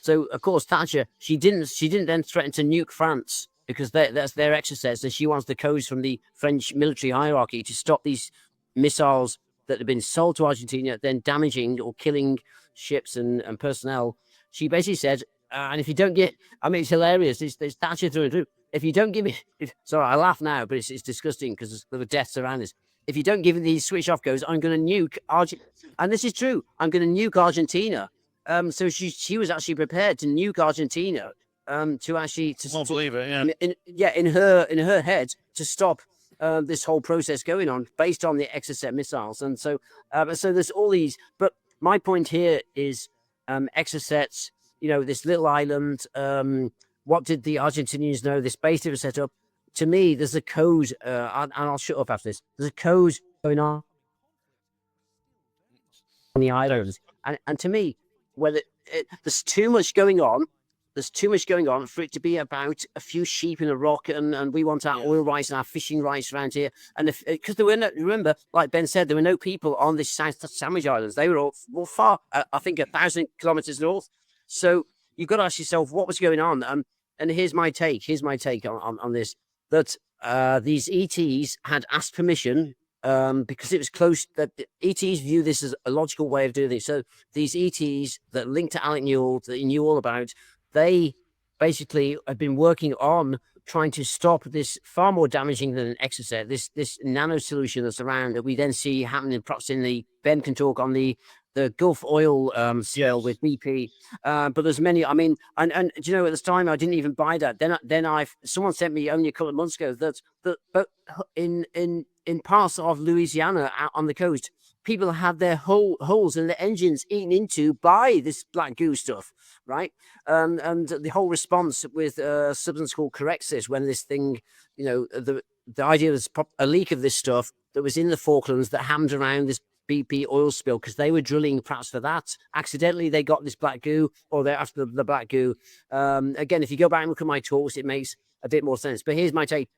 So of course Thatcher, she didn't then threaten to nuke France because that's their Exocets, and she wants the codes from the French military hierarchy to stop these missiles that have been sold to Argentina, then damaging or killing ships and personnel. She basically said, and if you don't get, it's hilarious. It's Thatcher through and through. If you don't give me, sorry, I laugh now, but it's disgusting because there were deaths around this. If you don't give me these switch-off codes, I'm going to nuke Argentina. And this is true. I'm going to nuke Argentina. So she was actually prepared to nuke Argentina. To actually, I won't believe it. Yeah, in her head to stop this whole process going on based on the Exocet missiles, and so there's all these. But my point here is Exocets. This little island. What did the Argentinians know? This base they were set up. To me, there's a code, and I'll shut up after this. There's a code going on the islands, and to me, there's too much going on. There's too much going on for it to be about a few sheep in a rock, and we want our oil rights and our fishing rights around here. And because there were no, remember, like Ben said, there were no people on this South Sandwich Islands. They were all far, I think, 1,000 kilometers north. So you've got to ask yourself what was going on. And here's my take. On this: that these ETs had asked permission because it was close. That ETs view this as a logical way of doing this. So these ETs that linked to Alec Newald, that he knew all about. They basically have been working on trying to stop this far more damaging than an Exocet, this nano solution that's around that we then see happening perhaps in the, Ben can talk on the Gulf oil spill with BP. But there's many, and do you know, at this time I didn't even buy that. Then someone sent me only a couple of months ago that but in parts of Louisiana out on the coast, people have their holes in their engines eaten into by this black goo stuff, right? And the whole response with a substance called Corexis, when this thing, the idea was a leak of this stuff that was in the Falklands that hammed around this BP oil spill because they were drilling perhaps for that. Accidentally, they got this black goo, or they're after the black goo. Again, if you go back and look at my talks, it makes a bit more sense. But here's my take.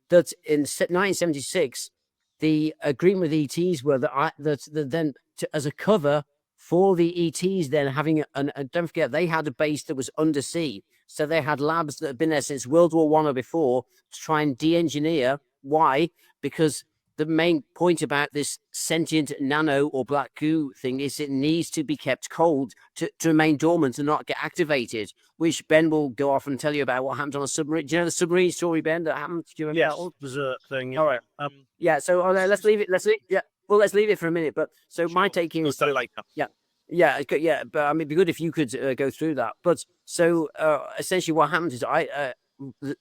That in 1976, the agreement with ETs were that then as a cover for the ETs, then having and don't forget they had a base that was undersea, so they had labs that had been there since World War I or before to try and de-engineer. Why? Because the main point about this sentient nano or black goo thing is it needs to be kept cold to remain dormant and not get activated, which Ben will go off and tell you about what happened on a submarine. Do you know the submarine story, Ben, that happened? Do you remember that one? Berserk thing. All right. Yeah, so let's leave it. Let's leave it for a minute. But so my take is later. Yeah, but I mean, it'd be good if you could go through that. But so essentially what happened is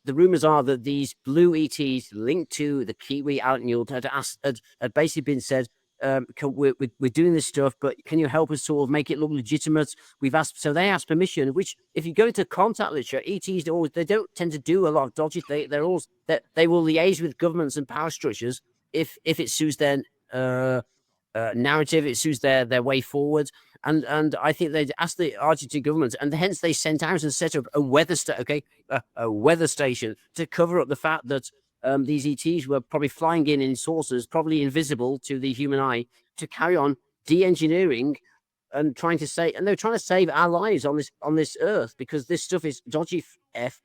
the rumors are that these blue ETs linked to the Kiwi Alec Newald had basically been said, we're doing this stuff, but can you help us sort of make it look legitimate? So they asked permission, which if you go into contact literature, ETs they don't tend to do a lot of dodgy. They will liaise with governments and power structures if it suits their narrative, it suits their way forward. And I think they'd asked the Argentine government, and hence they sent out and set up a weather station to cover up the fact that these ETs were probably flying in saucers, probably invisible to the human eye, to carry on de-engineering and trying to save our lives on this earth, because this stuff is dodges F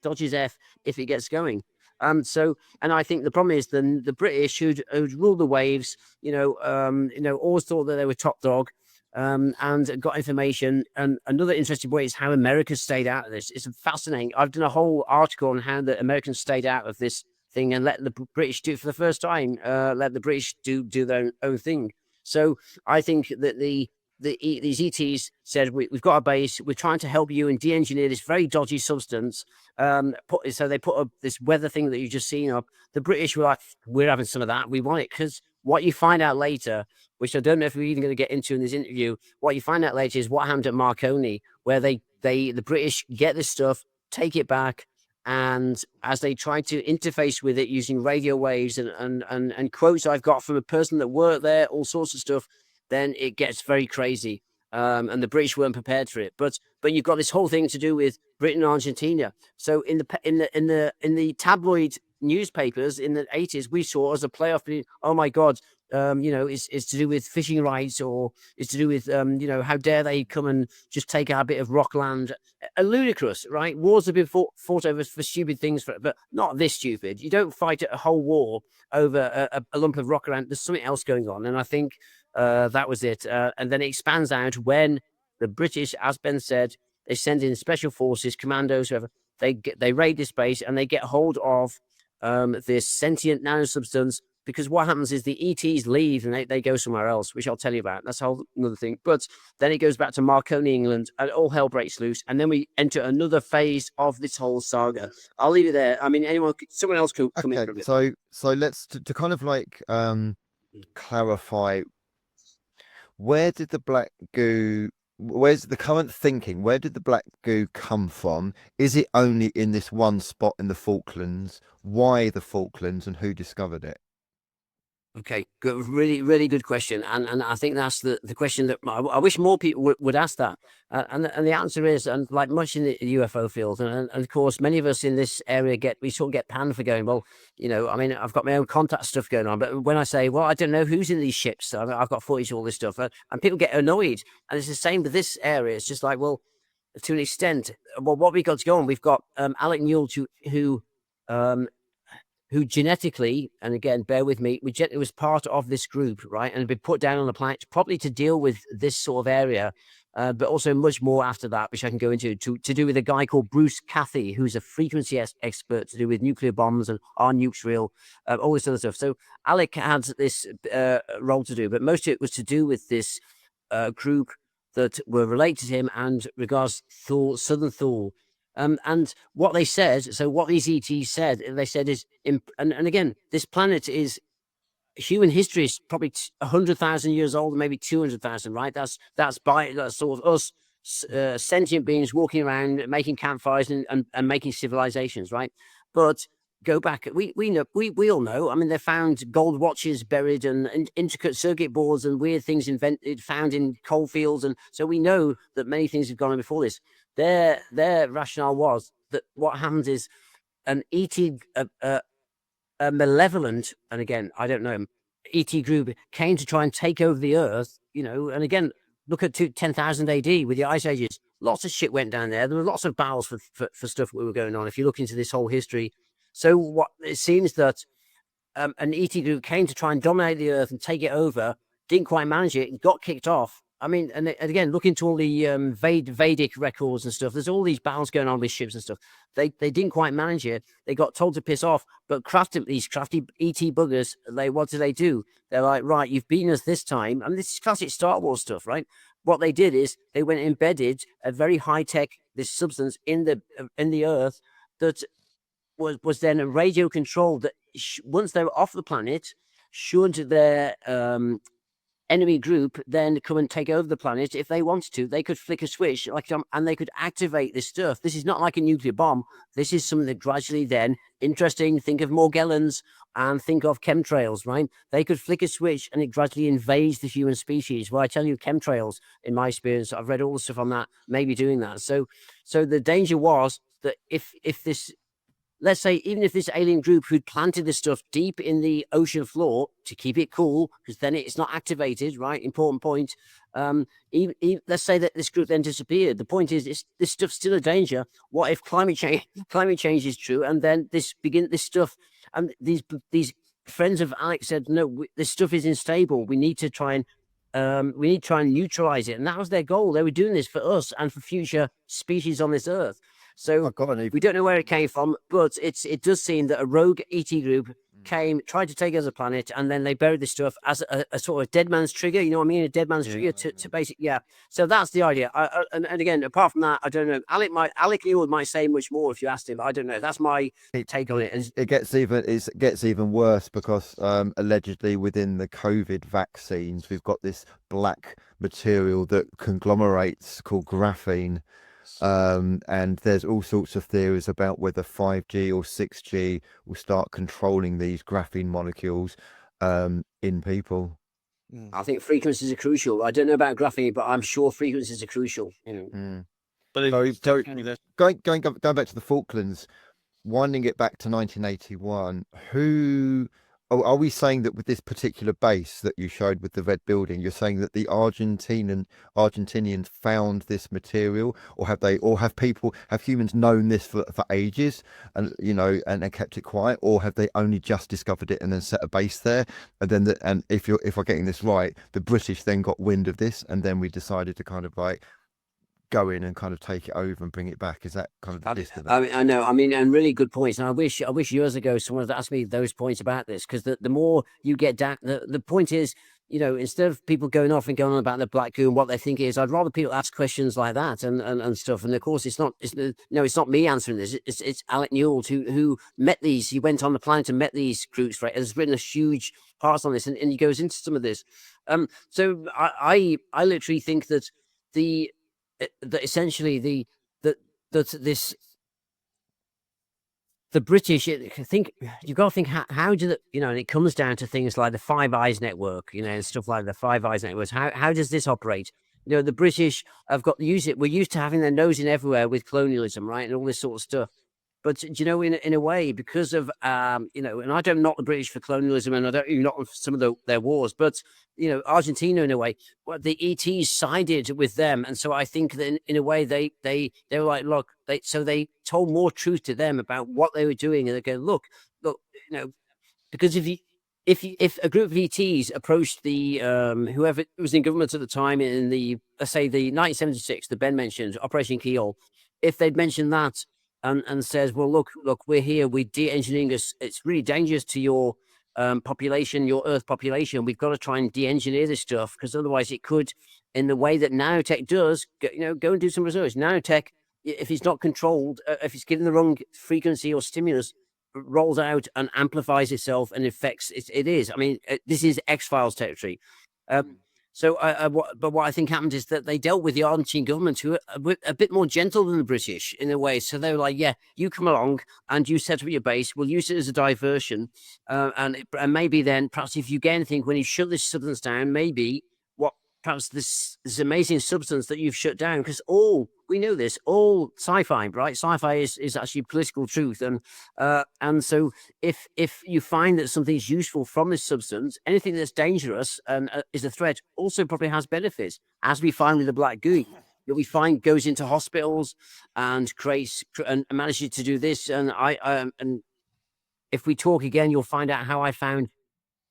if it gets going. And I think the problem is the British who'd ruled the waves, always thought that they were top dog. And got information. And another interesting way is how America stayed out of this. It's fascinating. I've done a whole article on how the Americans stayed out of this thing and let the British do it for the first time. Let the British do their own thing. So I think that these ETs said, we've got a base. We're trying to help you and de-engineer this very dodgy substance. So they put up this weather thing that you've just seen up. The British were like, we're having some of that. We want it, because what you find out later, which I don't know if we're even going to get into in this interview, what you find out later is what happened at Marconi, where the British get this stuff, take it back, and as they try to interface with it using radio waves and quotes I've got from a person that worked there, all sorts of stuff, then it gets very crazy. And the British weren't prepared for it. But you've got this whole thing to do with Britain and Argentina. So in the tabloid newspapers in the 80s, we saw as a playoff, oh my God, it's to do with fishing rights, or it's to do with, how dare they come and just take our bit of rock land. Ludicrous, right? Wars have been fought over for stupid things, but not this stupid. You don't fight a whole war over a lump of rock around. There's something else going on. And I think that was it. And then it expands out when the British, as Ben said, they send in special forces, commandos, whoever. They raid this base and they get hold of this sentient nanosubstance, because what happens is the ETs leave and they go somewhere else, which I'll tell you about. That's a whole another thing. But then it goes back to Marconi, England, and all hell breaks loose. And then we enter another phase of this whole saga. I'll leave it there. I mean, someone else could come in for a bit. So let's to kind of like clarify, where did the black goo? Where's the current thinking? Where did the black goo come from? Is it only in this one spot in the Falklands? Why the Falklands, and who discovered it? Okay, good, really, really good question, and I think that's the question that I wish more people would ask that, and the answer is, and like much in the UFO field, and of course many of us in this area get panned for going, well, I mean, I've got my own contact stuff going on, but when I say, well, I don't know who's in these ships, I've got footage of all this stuff, and people get annoyed, and it's the same with this area. It's just like, well, to an extent, well, what we got to go on, we've got Alec Newald who genetically, and again, bear with me, it was part of this group, right? And had been put down on the planet probably to deal with this sort of area, but also much more after that, which I can go into, to do with a guy called Bruce Cathy, who's a frequency expert to do with nuclear bombs and are nukes real, all this other stuff. So Alec had this role to do, but most of it was to do with this group that were related to him and regards Southern Thule. And what they said, so what these ETs said, they said is, and again, this planet is, human history is probably 100,000 years old, maybe 200,000, right? That's sort of us sentient beings walking around, making campfires and making civilizations, right? But go back, we all know. I mean, they found gold watches buried and intricate circuit boards and weird things found in coal fields, and so we know that many things have gone on before this. Their rationale was that what happens is an ET, a malevolent, and again, I don't know him, ET group came to try and take over the Earth, and again, look at 10,000 AD with the Ice Ages. Lots of shit went down there. There were lots of battles for stuff that were going on. If you look into this whole history, so what it seems that an ET group came to try and dominate the Earth and take it over, didn't quite manage it, and got kicked off. I mean, and again, look into all the Vedic records and stuff. There's all these battles going on with ships and stuff. They didn't quite manage it. They got told to piss off. But these crafty ET buggers, what do? They're like, right, you've beaten us this time. And this is classic Star Wars stuff, right? What they did is they went and embedded a very high tech this substance in the Earth that was then radio controlled. That once they were off the planet, should their enemy group then come and take over the planet if they wanted to, they could flick a switch and they could activate this stuff. This is not like a nuclear bomb. This is something that gradually then, interesting, think of Morgellons and think of chemtrails, right? They could flick a switch and it gradually invades the human species. Well, I tell you, chemtrails, in my experience, I've read all the stuff on that, maybe doing that. So the danger was that if this, let's say, even if this alien group who'd planted this stuff deep in the ocean floor to keep it cool, because then it's not activated, right? Important point. Let's say that this group then disappeared. The point is, this stuff's still a danger. What if climate change is true, and then this stuff, and these friends of Alec said, no, this stuff is unstable. We need to try and neutralize it, and that was their goal. They were doing this for us and for future species on this Earth. So we don't know where it came from, but it does seem that a rogue ET group came, tried to take over the planet, and then they buried this stuff as a sort of dead man's trigger. You know what I mean? A dead man's trigger to basically, yeah. So that's the idea. And again, apart from that, I don't know. Alec Newald might say much more if you asked him. I don't know. That's my take on it. It gets even worse because allegedly within the COVID vaccines, we've got this black material that conglomerates called graphene. And there's all sorts of theories about whether 5G or 6G will start controlling these graphene molecules in people. I think frequencies are crucial. I don't know about graphene, but I'm sure frequencies are crucial. But going back to the Falklands, winding it back to 1981, are we saying that with this particular base that you showed with the red building, you're saying that the Argentinians found this material, or have humans known this for ages and and kept it quiet, or have they only just discovered it and then set a base there? And then if I'm getting this right, the British then got wind of this, and then we decided to kind of like go in and kind of take it over and bring it back. Is that kind of the gist of it? I know. I mean, and really good points. And I wish years ago someone had asked me those points about this, because the more you get down, the point is, instead of people going off and going on about the black goo and what they think it is, I'd rather people ask questions like that and stuff. And of course, it's not me answering this. It's Alec Newald who met these. He went on the planet and met these groups, right? Has written a huge part on this, and he goes into some of this. So I literally think that essentially the British, think you've got to think how do and it comes down to things like the Five Eyes network, and stuff like the Five Eyes networks. How does this operate? The British have got used it. We're used to having their nose in everywhere with colonialism, right, and all this sort of stuff. But in a way, because of and I don't knock the British for colonialism, and I don't even knock them for some of their wars. But Argentina, in a way, the ETs sided with them, and so I think that in a way they were like, look, they told more truth to them about what they were doing, and they go, look, because if a group of ETs approached the whoever was in government at the time in let's say the 1976, the Ben mentioned Operation Keyhole, if they'd mentioned that. And says, well, look, we're here. We're de-engineering us. It's really dangerous to your population, your Earth population. We've got to try and de-engineer this stuff, because otherwise it could, in the way that nanotech does, go and do some research. Nanotech, if it's not controlled, if it's given the wrong frequency or stimulus, rolls out and amplifies itself and affects it is. I mean, this is X-Files territory. But what I think happened is that they dealt with the Argentine government, who are a bit more gentle than the British in a way. So they were like, yeah, you come along and you set up your base. We'll use it as a diversion. And maybe then, perhaps if you get anything, when you shut this substance down, maybe perhaps this amazing substance that you've shut down, because all we know this, all sci-fi, right? Sci-fi is actually political truth. And so if you find that something's useful from this substance, anything that's dangerous and is a threat also probably has benefits, as we find with the black goo. That we find goes into hospitals and creates and manages to do this. And and if we talk again, you'll find out how I found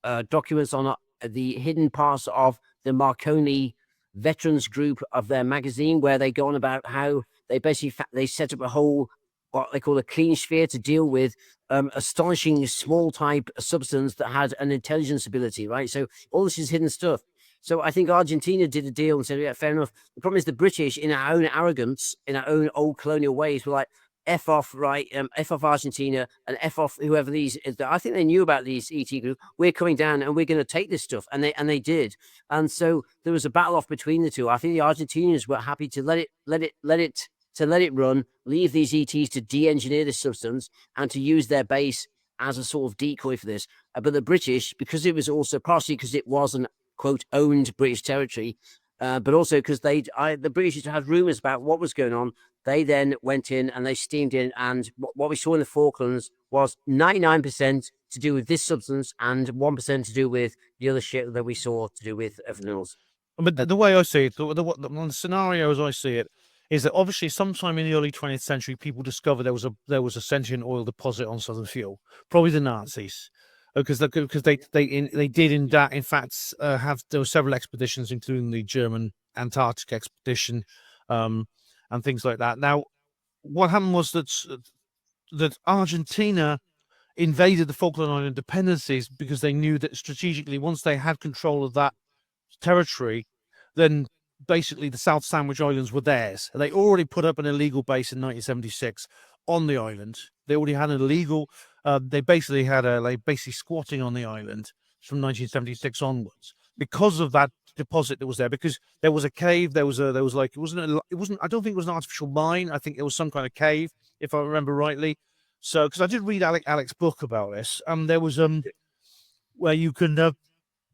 documents on the hidden parts of the Marconi veterans group of their magazine, where they go on about how they basically they set up a whole what they call a clean sphere to deal with astonishing small type substance that had an intelligence ability, right? So all this is hidden stuff. So I think Argentina did a deal and said, yeah, fair enough. The problem is the British, in our own arrogance, in our own old colonial ways, were like, F off, right? F off Argentina and F off whoever these is. I think they knew about these ET group. We're coming down and we're going to take this stuff, and they did. And so there was a battle off between the two. I think the Argentinians were happy to let it run, leave these ETs to de-engineer this substance and to use their base as a sort of decoy for this. But the British, because it was also partially because it wasn't quote owned British territory, but also because the British had rumors about what was going on. They then went in and they steamed in, and what we saw in the Falklands was 99% to do with this substance and 1% to do with the other shit that we saw to do with everything else. But the way I see it, the scenario as I see it, is that obviously sometime in the early 20th century, people discovered there was a sentient oil deposit on Southern Thule, probably the Nazis. Because they did in fact there were several expeditions, including the German Antarctic expedition, and things like that. Now, what happened was that Argentina invaded the Falkland Island dependencies because they knew that strategically, once they had control of that territory, then basically the South Sandwich Islands were theirs. They already put up an illegal base in 1976 on the island. They already had an illegal. They basically squatting on the island from 1976 onwards because of that deposit that was there. Because there was a cave. It wasn't. I don't think it was an artificial mine. I think it was some kind of cave, if I remember rightly. So, because I did read Alec's book about this, there was where you can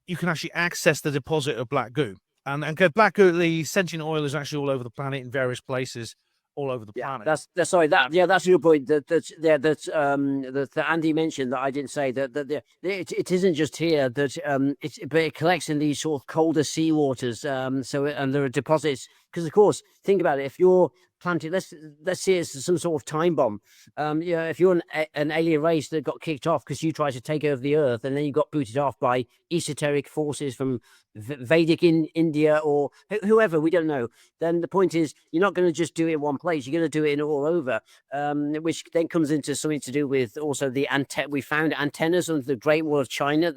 actually access the deposit of black goo, and black goo, the sentient oil is actually all over the planet in various places. All over the planet. That's your point. That Andy mentioned that I didn't say that it isn't just here that but it collects in these sort of colder sea waters. And there are deposits because of course think about it. If you're planted, let's say it's some sort of time bomb. If you're an alien race that got kicked off because you tried to take over the Earth and then you got booted off by esoteric forces from Vedic in India or whoever, we don't know. Then the point is you're not going to just do it in one place. You're going to do it all over, which then comes into something to do with also we found antennas on the Great Wall of China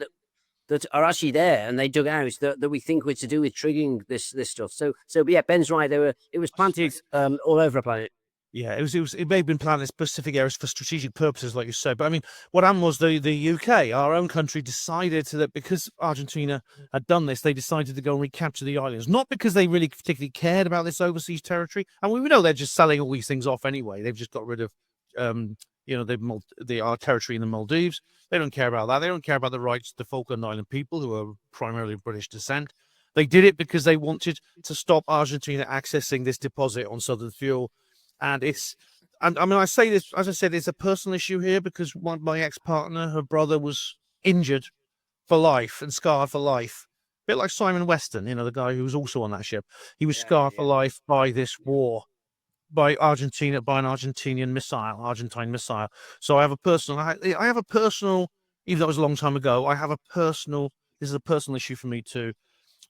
that are actually there, and they dug out that we think were to do with triggering this stuff. So yeah, Ben's right. It was planted all over the planet. Yeah, it may have been planted in specific areas for strategic purposes, like you said. But I mean, what happened was the UK, our own country, decided that because Argentina had done this, they decided to go and recapture the islands. Not because they really particularly cared about this overseas territory, and we know they're just selling all these things off anyway. They've just got rid of our territory in the Maldives. They don't care about that. They don't care about the rights of the Falkland Island people, who are primarily of British descent. They did it because they wanted to stop Argentina accessing this deposit on Southern Thule. And I say this, as I said, it's a personal issue here because my ex-partner, her brother, was injured for life and scarred for life. A bit like Simon Weston, the guy who was also on that ship. He was scarred for life by this war. By an Argentine missile. So I have a personal, even though it was a long time ago, this is a personal issue for me too.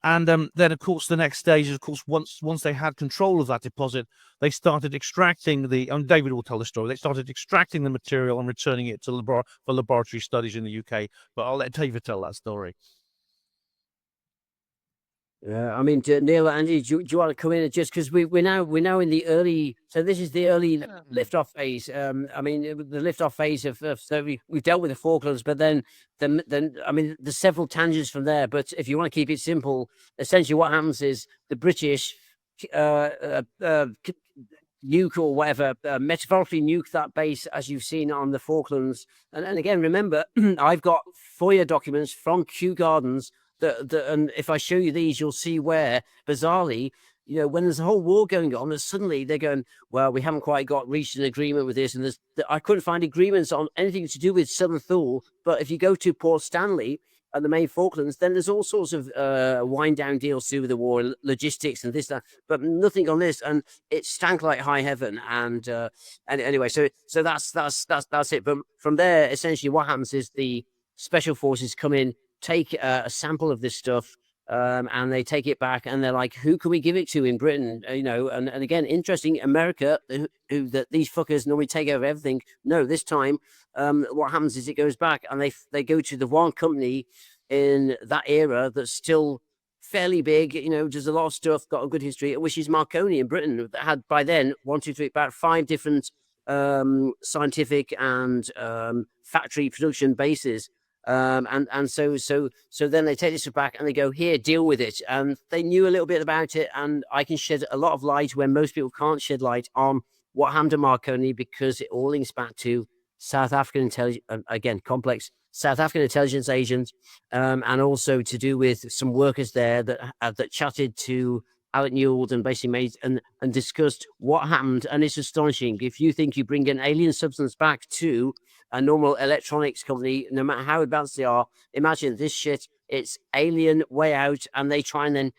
And then, of course, the next stage is, of course, once they had control of that deposit, they started extracting David will tell the story, they started extracting the material and returning it to for laboratory studies in the UK. But I'll let David tell that story. Yeah, I mean, Neil, Andy, do you want to come in just because we're now in the early, so this is the early liftoff phase. I mean, the liftoff phase so we've dealt with the Falklands, but then I mean, there's several tangents from there. But if you want to keep it simple, essentially what happens is the British nuke or whatever, metaphorically nuke that base as you've seen on the Falklands. And again, remember, I've got FOIA documents from Kew Gardens. And if I show you these, you'll see where, bizarrely, when there's a whole war going on, and suddenly they're going, well, we haven't quite reached an agreement with this, and I couldn't find agreements on anything to do with Southern Thule. But if you go to Port Stanley and the main Falklands, then there's all sorts of wind down deals to do with the war, logistics and this, that, but nothing on this, and it stank like high heaven. And anyway, so that's it. But from there, essentially, what happens is the special forces come in, take a sample of this stuff. And they take it back, and they're like, "Who can we give it to in Britain?" And again, interesting. America, that these fuckers normally take over everything. No, this time, what happens is it goes back, and they go to the one company in that era that's still fairly big. Does a lot of stuff, got a good history, which is Marconi in Britain. That had by then about 5 different scientific and factory production bases. And so then they take this back and they go, here, deal with it. And they knew a little bit about it, and I can shed a lot of light where most people can't shed light on what happened to Marconi, because it all links back to South African intelligence, again, complex South African intelligence agents, and also to do with some workers there that chatted to Alec Newald and basically made and discussed what happened. And it's astonishing. If you think you bring an alien substance back to a normal electronics company, no matter how advanced they are, imagine this shit, it's alien way out, and they try and then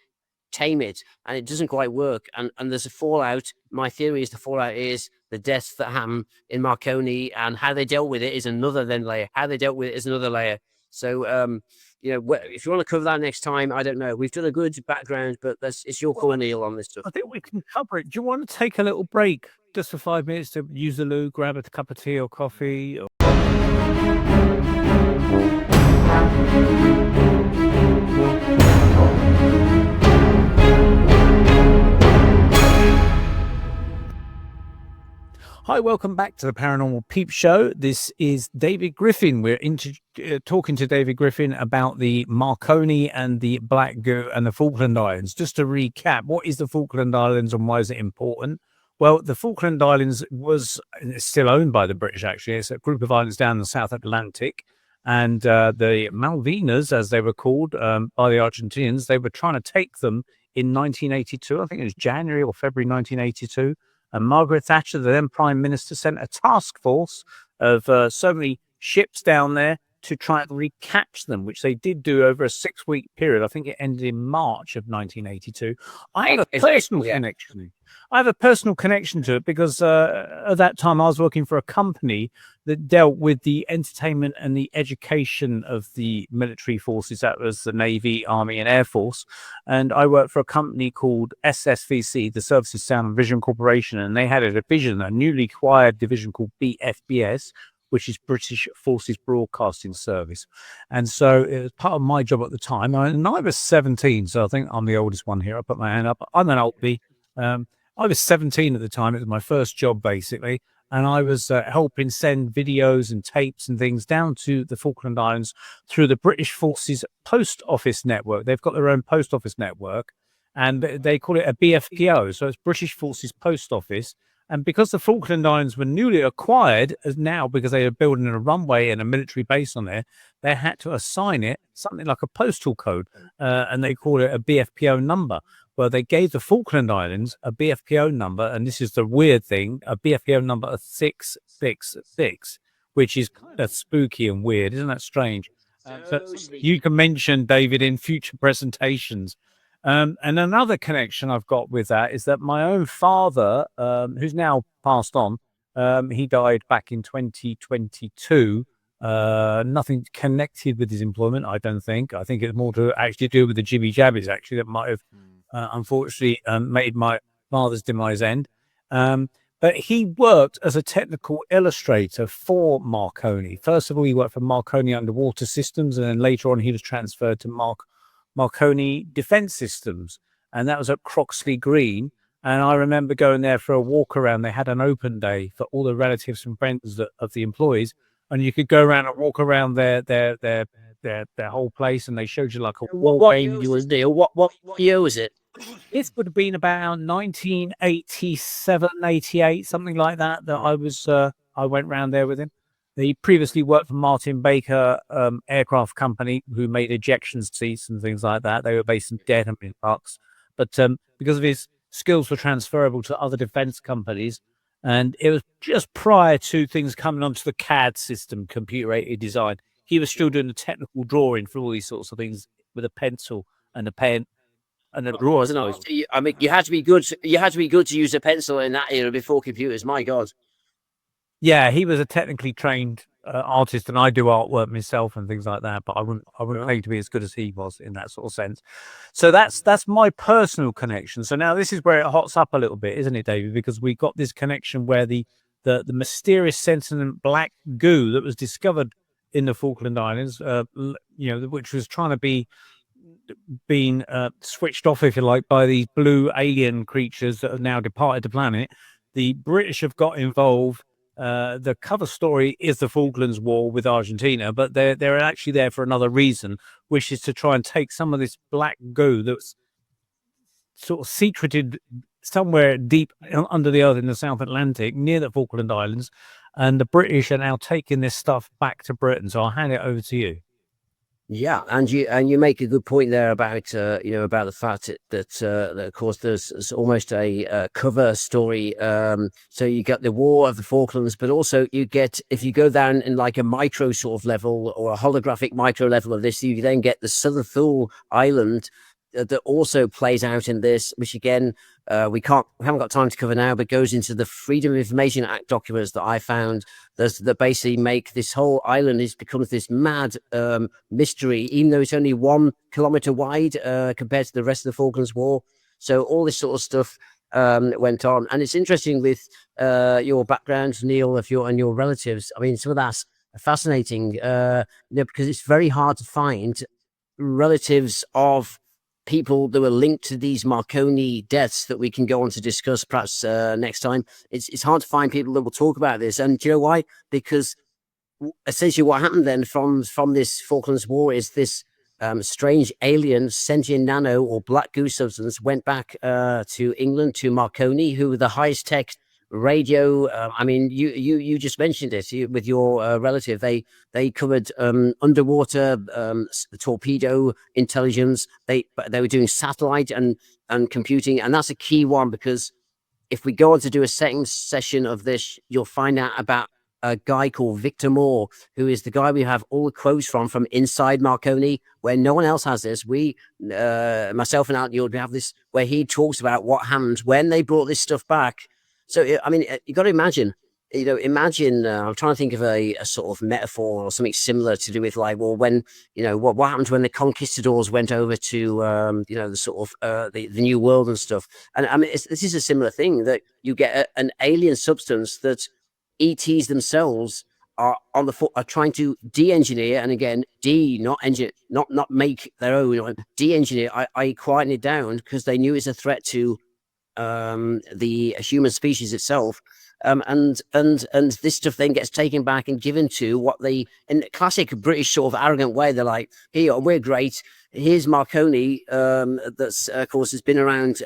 tame it, and it doesn't quite work. And there's a fallout. My theory is the fallout is the deaths that happened in Marconi, and how they dealt with it is another layer. How they dealt with it is another layer. So, if you want to cover that next time, I don't know. We've done a good background, but it's your call, Neil, on this stuff. I think we can cover it. Do you want to take a little break just for 5 minutes to use the loo, grab a cup of tea or coffee? Hi, welcome back to the Paranormal Peep Show. This is David Griffin. We're talking to David Griffin about the Marconi and the Black Goo and the Falkland Islands. Just to recap, what is the Falkland Islands and why is it important? Well, the Falkland Islands was still owned by the British, actually. It's a group of islands down in the South Atlantic. And the Malvinas, as they were called by the Argentinians, they were trying to take them in 1982. I think it was January or February 1982. And Margaret Thatcher, the then Prime Minister, sent a task force of so many ships down there to try and recapture them, which they did do over a 6-week period. I think it ended in March of 1982. I have a personal connection. I have a personal connection to it because at that time I was working for a company that dealt with the entertainment and the education of the military forces. That was the Navy, Army, and Air Force. And I worked for a company called SSVC, the Services Sound and Vision Corporation, and they had a division, a newly acquired division called BFBS, which is British Forces Broadcasting Service. And so it was part of my job at the time. And I was 17, so I think I'm the oldest one here. I put my hand up. I'm an oldie. I was 17 at the time. It was my first job, basically. And I was helping send videos and tapes and things down to the Falkland Islands through the British Forces Post Office Network. They've got their own post office network, and they call it a BFPO. So it's British Forces Post Office. And because the Falkland Islands were newly acquired, as now because they are building a runway and a military base on there, they had to assign it something like a postal code, and they call it a BFPO number. Well, they gave the Falkland Islands a BFPO number, and this is the weird thing, a BFPO number of 666, which is kind of spooky and weird. Isn't that strange? So you can mention, David, in future presentations. And another connection I've got with that is that my own father, who's now passed on, he died back in 2022. Nothing connected with his employment, I don't think. I think it's more to actually do with the jibby jabbies, actually, that might have unfortunately made my father's demise end. But he worked as a technical illustrator for Marconi. First of all, he worked for Marconi Underwater Systems, and then later on he was transferred to Marconi Defense Systems, and that was at Croxley Green. And I remember going there for a walk around. They had an open day for all the relatives and friends of the employees, and you could go around and walk around their whole place, and they showed you like a wall. What year was Neil? What year was it? It would have been about 1987, 88, something like that. That I went round there with him. He previously worked for Martin Baker Aircraft Company, who made ejection seats and things like that. They were based in Dedham in Bucks. But because of his skills were transferable to other defense companies. And it was just prior to things coming onto the CAD system, computer-aided design. He was still doing the technical drawing for all these sorts of things with a pencil and a pen and a drawer, isn't it? I mean, you had to be good. You had to be good to use a pencil in that era before computers. My God. Yeah, he was a technically trained artist, and I do artwork myself and things like that. But I wouldn't claim to be as good as he was in that sort of sense. So that's my personal connection. So now this is where it hots up a little bit, isn't it, David? Because we got this connection where the mysterious sentient black goo that was discovered in the Falkland Islands, which was trying to be being switched off, if you like, by these blue alien creatures that have now departed the planet. The British have got involved. The cover story is the Falklands War with Argentina, but they're actually there for another reason, which is to try and take some of this black goo that's sort of secreted somewhere deep under the earth in the South Atlantic near the Falkland Islands, and the British are now taking this stuff back to Britain. So I'll hand it over to you. Yeah, and you make a good point there about about the fact that of course there's almost a cover story. So you get the War of the Falklands, but also you get, if you go down in like a micro sort of level or a holographic micro level of this, you then get the Southern Thule Island that also plays out in this, which again we haven't got time to cover now, but goes into the Freedom of Information Act documents that I found that basically make this whole island becomes this mad mystery, even though it's only 1 kilometer wide compared to the rest of the Falklands War. So all this sort of stuff went on, and it's interesting with your background, Neil, and your relatives. I mean, some of that's fascinating, because it's very hard to find relatives of people that were linked to these Marconi deaths that we can go on to discuss perhaps next time. It's hard to find people that will talk about this. And do you know why? Because essentially what happened then from this Falklands War is this strange alien sentient nano or black goo substance went back to England, to Marconi, who were the highest tech radio. I mean, you just mentioned it with your relative. They covered underwater torpedo intelligence. They were doing satellite and computing, and that's a key one, because if we go on to do a second session of this, you'll find out about a guy called Victor Moore, who is the guy we have all the quotes from inside Marconi, where no one else has this. We, myself and Alec Newald, we have this where he talks about what happened when they brought this stuff back. So, I mean, you got to imagine, I'm trying to think of a sort of metaphor or something similar to do with like, well, when, what happened when the conquistadors went over to, the sort of the New World and stuff. And I mean, this is a similar thing, that you get an alien substance that ETs themselves are trying to de-engineer, and again, not make their own, de-engineer, I quieten it down, because they knew it's a threat to the human species itself, and this stuff then gets taken back and given to what they, in classic British sort of arrogant way, they're like, here, we're great, here's Marconi, that's of course has been around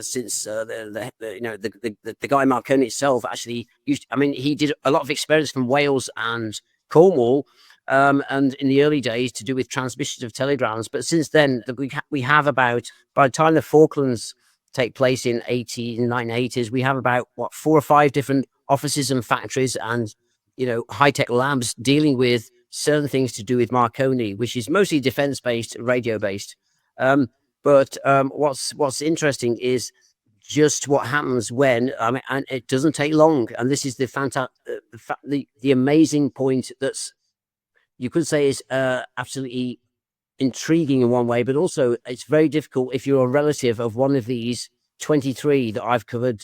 since the guy Marconi itself actually he did a lot of experiments from Wales and Cornwall, and in the early days to do with transmissions of telegrams, but since then we have about, by the time the Falklands take place in 1980s, we have about 4 or 5 different offices and factories and high-tech labs dealing with certain things to do with Marconi, which is mostly defense-based, radio-based. But what's interesting is just what happens when, and it doesn't take long, and this is the amazing point that's, you could say, is absolutely intriguing in one way, but also it's very difficult if you're a relative of one of these 23 that I've covered.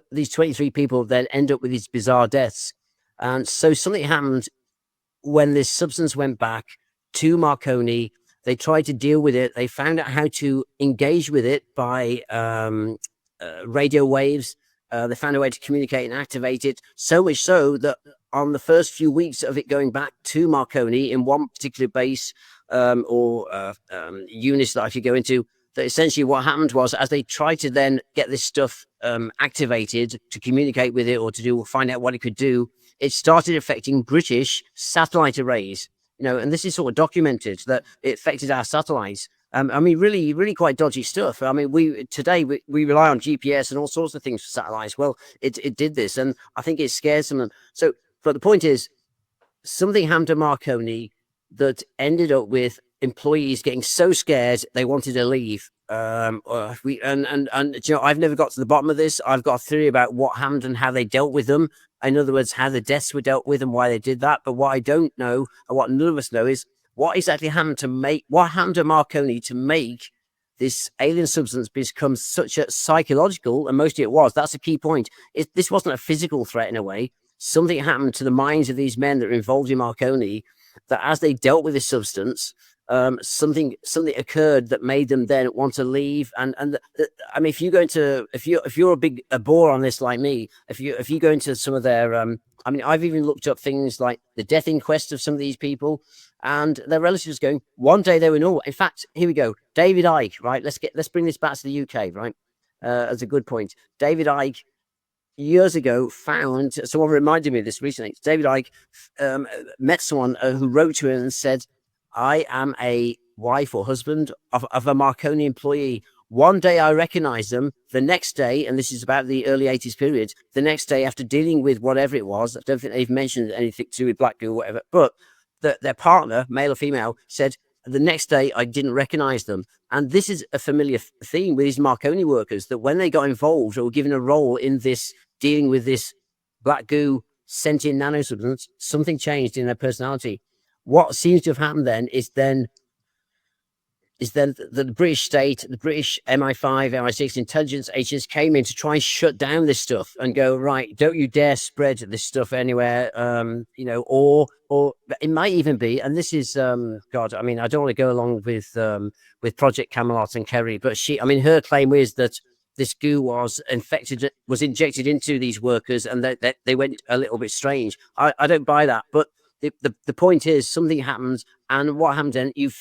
These 23 people then end up with these bizarre deaths. And so something happened when this substance went back to Marconi. They tried to deal with it. They found out how to engage with it by radio waves. They found a way to communicate and activate it, so much so that on the first few weeks of it going back to Marconi in one particular base, or units that I could go into, that essentially what happened was, as they tried to then get this stuff activated to communicate with it or to find out what it could do, it started affecting British satellite arrays. And this is sort of documented, that it affected our satellites. I mean, really, really quite dodgy stuff. I mean, today we rely on GPS and all sorts of things for satellites. Well, it did this, and I think it scares them. So, but the point is, something happened to Marconi that ended up with employees getting so scared they wanted to leave. You know, I've never got to the bottom of this. I've got a theory about what happened and how they dealt with them. In other words, how the deaths were dealt with and why they did that. But what I don't know, and what none of us know, is what exactly happened to Marconi to make this alien substance become such a psychological, and mostly it was. That's a key point. This wasn't a physical threat in a way. Something happened to the minds of these men that were involved in Marconi, that as they dealt with this substance, something occurred that made them then want to leave. I mean, if you're a bore on this like me, if you go into some of their, I mean, I've even looked up things like the death inquest of some of these people, and their relatives going, one day they were normal. In fact, here we go, David Icke, right? Let's bring this back to the UK, right? As a good point. David Icke, years ago, someone reminded me of this recently. David Icke met someone who wrote to him and said, I am a wife or husband of a Marconi employee. One day I recognized them. The next day, and this is about the early 80s period, the next day after dealing with whatever it was, I don't think they've mentioned anything to do with black goo or whatever, but their partner, male or female, said, the next day I didn't recognize them. And this is a familiar theme with these Marconi workers, that when they got involved or were given a role in this, dealing with this black goo sentient nanosubstance, something changed in their personality. What seems to have happened then is the British state, the British MI5, MI6 intelligence agents came in to try and shut down this stuff and go, right, don't you dare spread this stuff anywhere, you know, or it might even be, and this is, God, I mean, I don't want to go along with Project Camelot and Kerry, but her claim is that this goo was injected into these workers, and they went a little bit strange. I don't buy that, but the point is, something happens, and what happened then? You've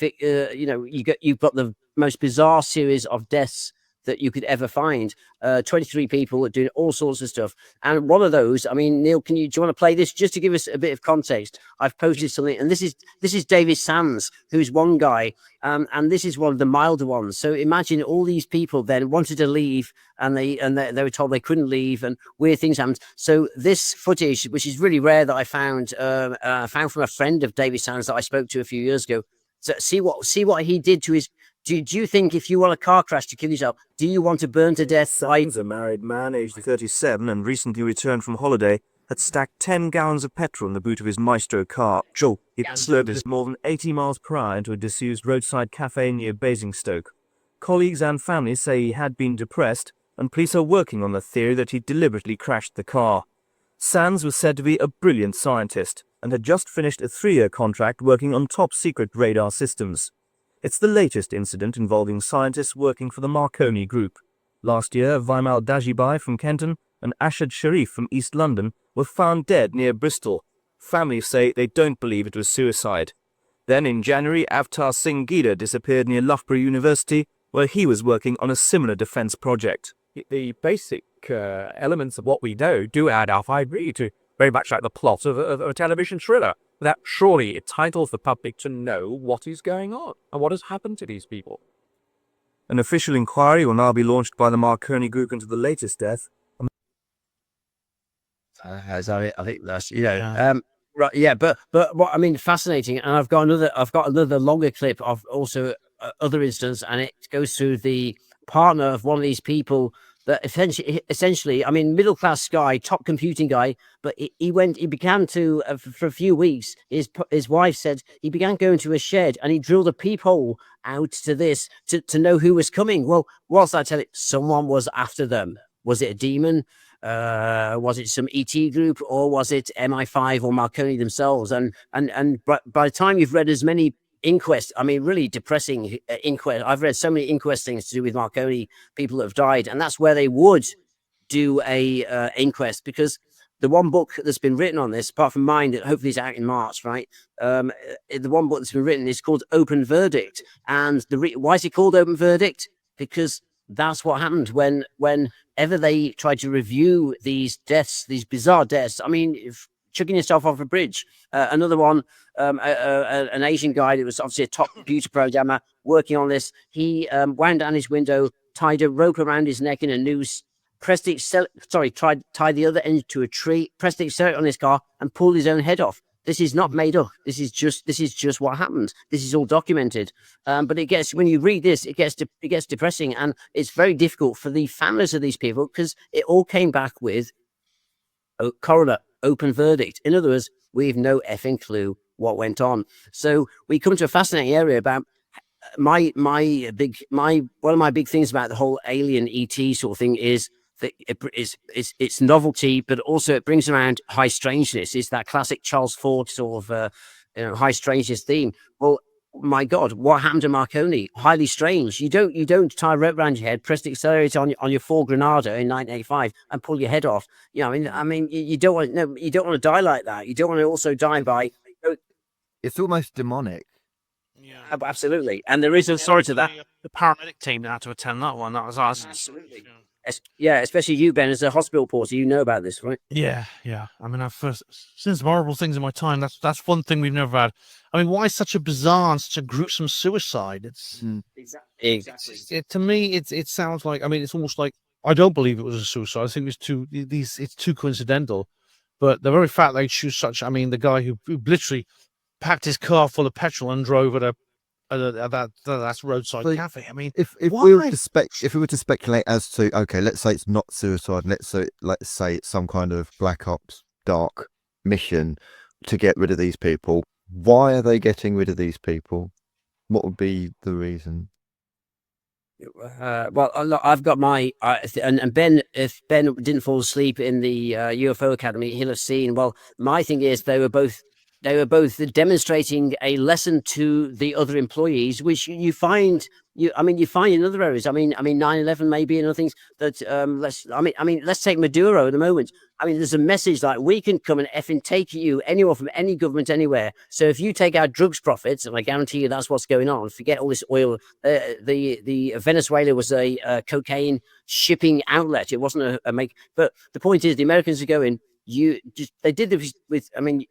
got the most bizarre series of deaths that you could ever find. 23 people doing all sorts of stuff, and one of those, I mean, Neil, do you want to play this just to give us a bit of context? I've posted something, and this is David Sands, who's one guy, and this is one of the milder ones. So imagine all these people then wanted to leave, and they were told they couldn't leave, and weird things happened. So this footage, which is really rare, that I found from a friend of David Sands that I spoke to a few years ago. So see what he did to his. Do you think if you want a car crash to kill yourself, do you want to burn to death? Sands, a married man aged 37 and recently returned from holiday, had stacked 10 gallons of petrol in the boot of his Maestro car. He slurred this more than 80 miles per hour into a disused roadside cafe near Basingstoke. Colleagues and family say he had been depressed, and police are working on the theory that he deliberately crashed the car. Sands was said to be a brilliant scientist and had just finished a 3-year contract working on top-secret radar systems. It's the latest incident involving scientists working for the Marconi Group. Last year, Vimal Dajibai from Kenton and Ashad Sharif from East London were found dead near Bristol. Families say they don't believe it was suicide. Then in January, Avtar Singh Gida disappeared near Loughborough University, where he was working on a similar defence project. The basic elements of what we know do add up, I agree, to very much like the plot of a television thriller. That surely entitles the public to know what is going on and what has happened to these people. An official inquiry will now be launched by the Marconi Group into the latest death. I think that's, right, yeah, but what I mean, fascinating. And I've got another longer clip of also other instances, and it goes through the partner of one of these people that essentially, I mean, middle class guy, top computing guy, but he began to, for a few weeks, his wife said he began going to a shed and he drilled a peephole out to know who was coming. Well, whilst I tell it, someone was after them. Was it a demon? Was it some ET group, or was it MI5 or Marconi themselves? And by the time you've read as many inquest, I mean, really depressing inquest. I've read so many inquest things to do with Marconi, people that have died, and that's where they would do a inquest, because the one book that's been written on this, apart from mine, that hopefully is out in March, right? The one book that's been written is called Open Verdict, and why is it called Open Verdict? Because that's what happened whenever they tried to review these deaths, these bizarre deaths. I mean, chucking yourself off a bridge. Another one, an Asian guy that was obviously a top computer programmer working on this. He wound down his window, tied a rope around his neck in a noose, tied the other end to a tree, pressed the accelerator on his car, and pulled his own head off. This is not made up. This is just what happened. This is all documented. But when you read this, it gets depressing, and it's very difficult for the families of these people, because it all came back with a coroner open verdict. In other words, we've no effing clue what went on. So we come to a fascinating area about one of my big things about the whole alien ET sort of thing is that it's novelty, but also it brings around high strangeness. It's that classic Charles Ford sort of high strangeness theme. Well, my God, what happened to Marconi? Highly strange. You don't tie a rope around your head, press the accelerator on your Ford Granada in 1985, and pull your head off. I mean, you don't want to die like that. You don't want to also die by. It's almost demonic. Yeah, Absolutely, and there is a story to that. The paramedic team that had to attend that one. That was us. Absolutely. Yeah, especially you, Ben, as a hospital porter, you know about this, right? Yeah. I mean, I've seen some horrible things in my time. That's one thing we've never had. I mean, why such a bizarre and such a gruesome suicide? It's Exactly. to me, it sounds like. I mean, it's almost like I don't believe it was a suicide. I think it's too coincidental. But the very fact they choose such. I mean, the guy who literally packed his car full of petrol and drove at that's roadside cafe. I mean, if we were to speculate as to, okay, let's say it's not suicide, let's say it's some kind of black ops dark mission to get rid of these people. Why are they getting rid of these people? What would be the reason? Well, look, I've got my and Ben. If Ben didn't fall asleep in the UFO Academy, he'll have seen. Well, my thing is they were both demonstrating a lesson to the other employees, which you find in other areas. I mean 9/11 maybe and other things that let's take Maduro at the moment. I mean, there's a message like, we can come and effing take you anywhere from any government anywhere. So if you take our drugs profits, and I guarantee you that's what's going on. Forget all this oil. The Venezuela was a cocaine shipping outlet. It wasn't a make. But the point is, the Americans are going. They did this with. I mean.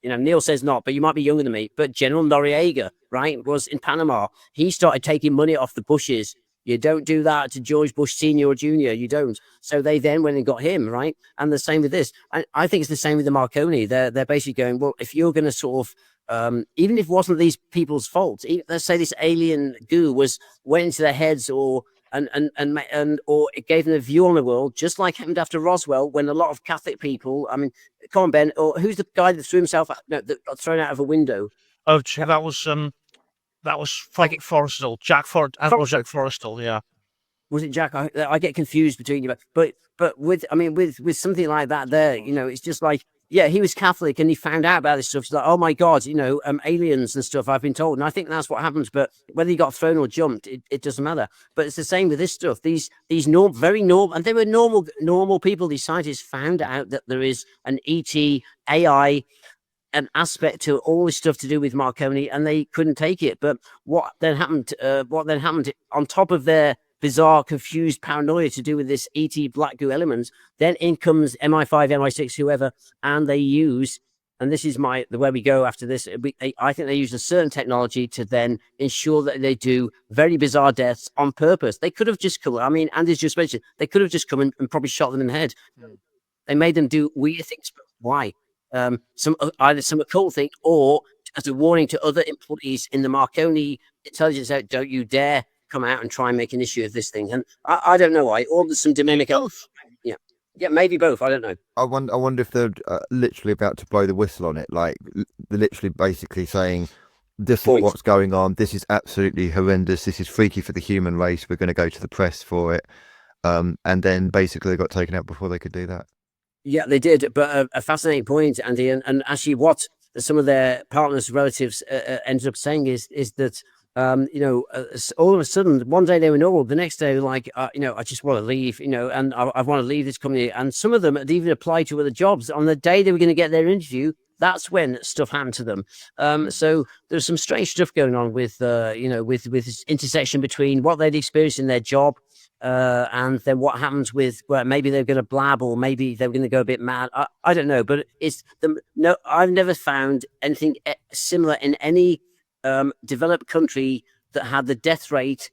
Neil says not, but you might be younger than me. But General Noriega, right, was in Panama. He started taking money off the Bushes. You don't do that to George Bush Sr. or Jr. You don't. So they then went and got him, right? And the same with this. And I think it's the same with the Marconi. They're basically going, well, if you're going to sort of, even if it wasn't these people's fault, let's say this alien goo went into their heads or it gave them a view on the world, just like happened after Roswell, when a lot of Catholic people. I mean, come on, Ben. Or who's the guy that threw himself thrown out of a window? Oh, that was Frank Forrestal, Jack Forrestal. Yeah. Was it Jack? I get confused between you, but with something like that, there, it's just like. Yeah, he was Catholic and he found out about this stuff. He's like, oh my God, aliens and stuff, I've been told. And I think that's what happens. But whether he got thrown or jumped, it doesn't matter. But it's the same with this stuff. These very normal, and they were normal people. These scientists found out that there is an ET, AI, an aspect to all this stuff to do with Marconi, and they couldn't take it. But what then happened on top of their bizarre, confused paranoia to do with this ET black goo elements, then in comes MI5, MI6, whoever, and they use, and this is where we go after this, I think they use a certain technology to then ensure that they do very bizarre deaths on purpose. They could have just come, Andy's just mentioned, they could have just come and probably shot them in the head. They made them do weird things, but why? Either some occult thing, or as a warning to other employees in the Marconi intelligence out, don't you dare come out and try and make an issue of this thing. And I don't know why. Or there's some demonic. Yeah, maybe both. I don't know. I wonder if they're literally about to blow the whistle on it. Like, they're literally basically saying, this is what's going on. This is absolutely horrendous. This is freaky for the human race. We're going to go to the press for it. And then basically they got taken out before they could do that. Yeah, they did. But a fascinating point, Andy. And actually what some of their partners, relatives ended up saying is that, all of a sudden, one day they were normal, the next day, like, I just want to leave, and I want to leave this company. And some of them had even applied to other jobs. On the day they were going to get their interview, that's when stuff happened to them. So there's some strange stuff going on with this intersection between what they'd experienced in their job and then what happens with, well, maybe they're going to blab, or maybe they're going to go a bit mad. I don't know, but no, I've never found anything similar in any developed country that had the death rate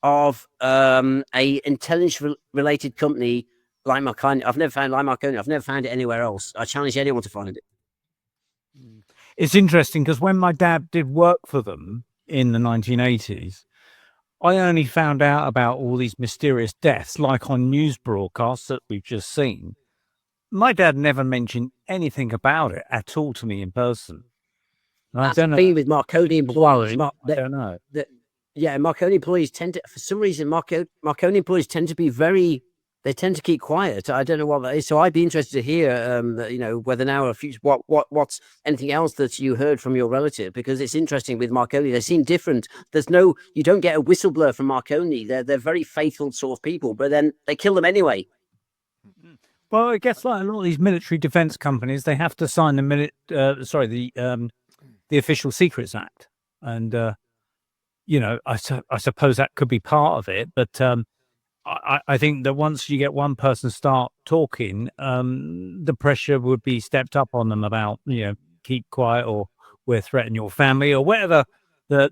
of a intelligence related company like Marconi. I've never found like Marconi. I've never found it anywhere else. I challenge anyone to find it. It's interesting because when my dad did work for them in the 1980s, I only found out about all these mysterious deaths, like on news broadcasts that we've just seen. My dad never mentioned anything about it at all to me in person. I don't know. With Marconi employees. I don't know. Yeah, Marconi employees tend to, for some reason, Marconi employees tend to be they tend to keep quiet. I don't know what that is. So I'd be interested to hear, whether now or future, what's anything else that you heard from your relative, because it's interesting with Marconi. They seem different. You don't get a whistleblower from Marconi. They're very faithful sort of people, but then they kill them anyway. Well, I guess like a lot of these military defense companies, they have to sign the Official Secrets Act, and I suppose that could be part of it, but I think that once you get one person start talking, the pressure would be stepped up on them about, keep quiet, or we'll threaten your family, or whatever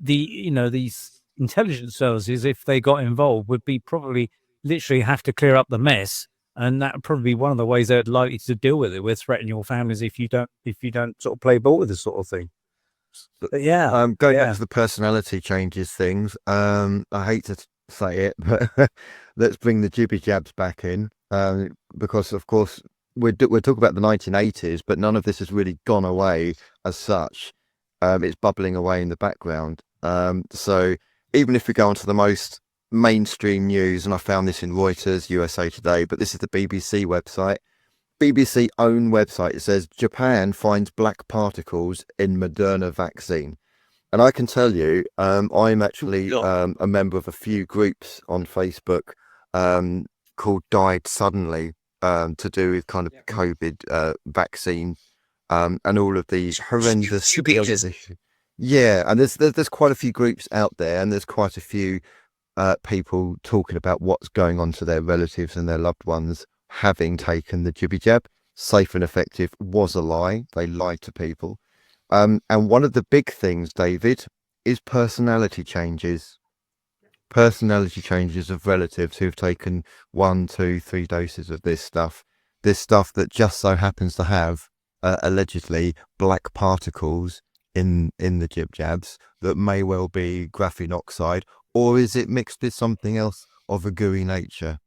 these intelligence services, if they got involved, would be probably literally have to clear up the mess. And that would probably be one of the ways they'd likely to deal with it, with threatening your families if you don't sort of play ball with this sort of thing. But yeah, going back to the personality changes things. I hate to say it, but let's bring the jibby jabs back in, because of course we're talking about the 1980s, but none of this has really gone away as such. It's bubbling away in the background. So even if we go onto the most mainstream news, and I found this in Reuters, USA Today, but this is the BBC website. BBC own website. It says Japan finds black particles in Moderna vaccine. And I can tell you, I'm actually a member of a few groups on Facebook called Died Suddenly, to do with kind of COVID vaccine, and all of these horrendous. Yeah, and there's quite a few groups out there, and there's quite a few people talking about what's going on to their relatives and their loved ones having taken the jibby jab. Safe and effective was a lie. They lied to people. And one of the big things, David, is personality changes. Personality changes of relatives who've taken 1, 2, 3 doses of this stuff that just so happens to have allegedly black particles in the jib jabs that may well be graphene oxide, or is it mixed with something else of a gooey nature?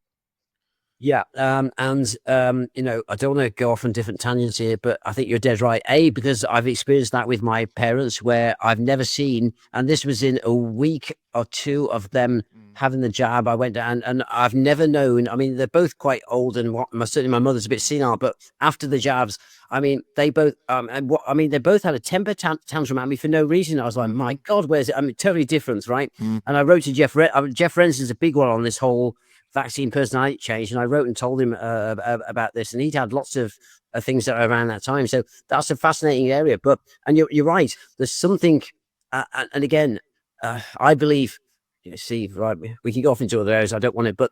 Yeah, I don't want to go off on different tangents here, but I think you're dead right. Because I've experienced that with my parents, where I've never seen, and this was in a week or two of them having the jab. I went down, and I've never known. I mean, they're both quite old, and certainly my mother's a bit senile. But after the jabs, I mean, they both, they both had a temper tantrum at me for no reason. I was like, my God, where's it? I mean, totally different, right? And I wrote to Jeff Renson's a big one on this whole vaccine personality change, and I wrote and told him about this, and he'd had lots of things that are around that time. So that's a fascinating area. And you're right, there's something, and again, I believe, right, we can go off into other areas. I don't want it, but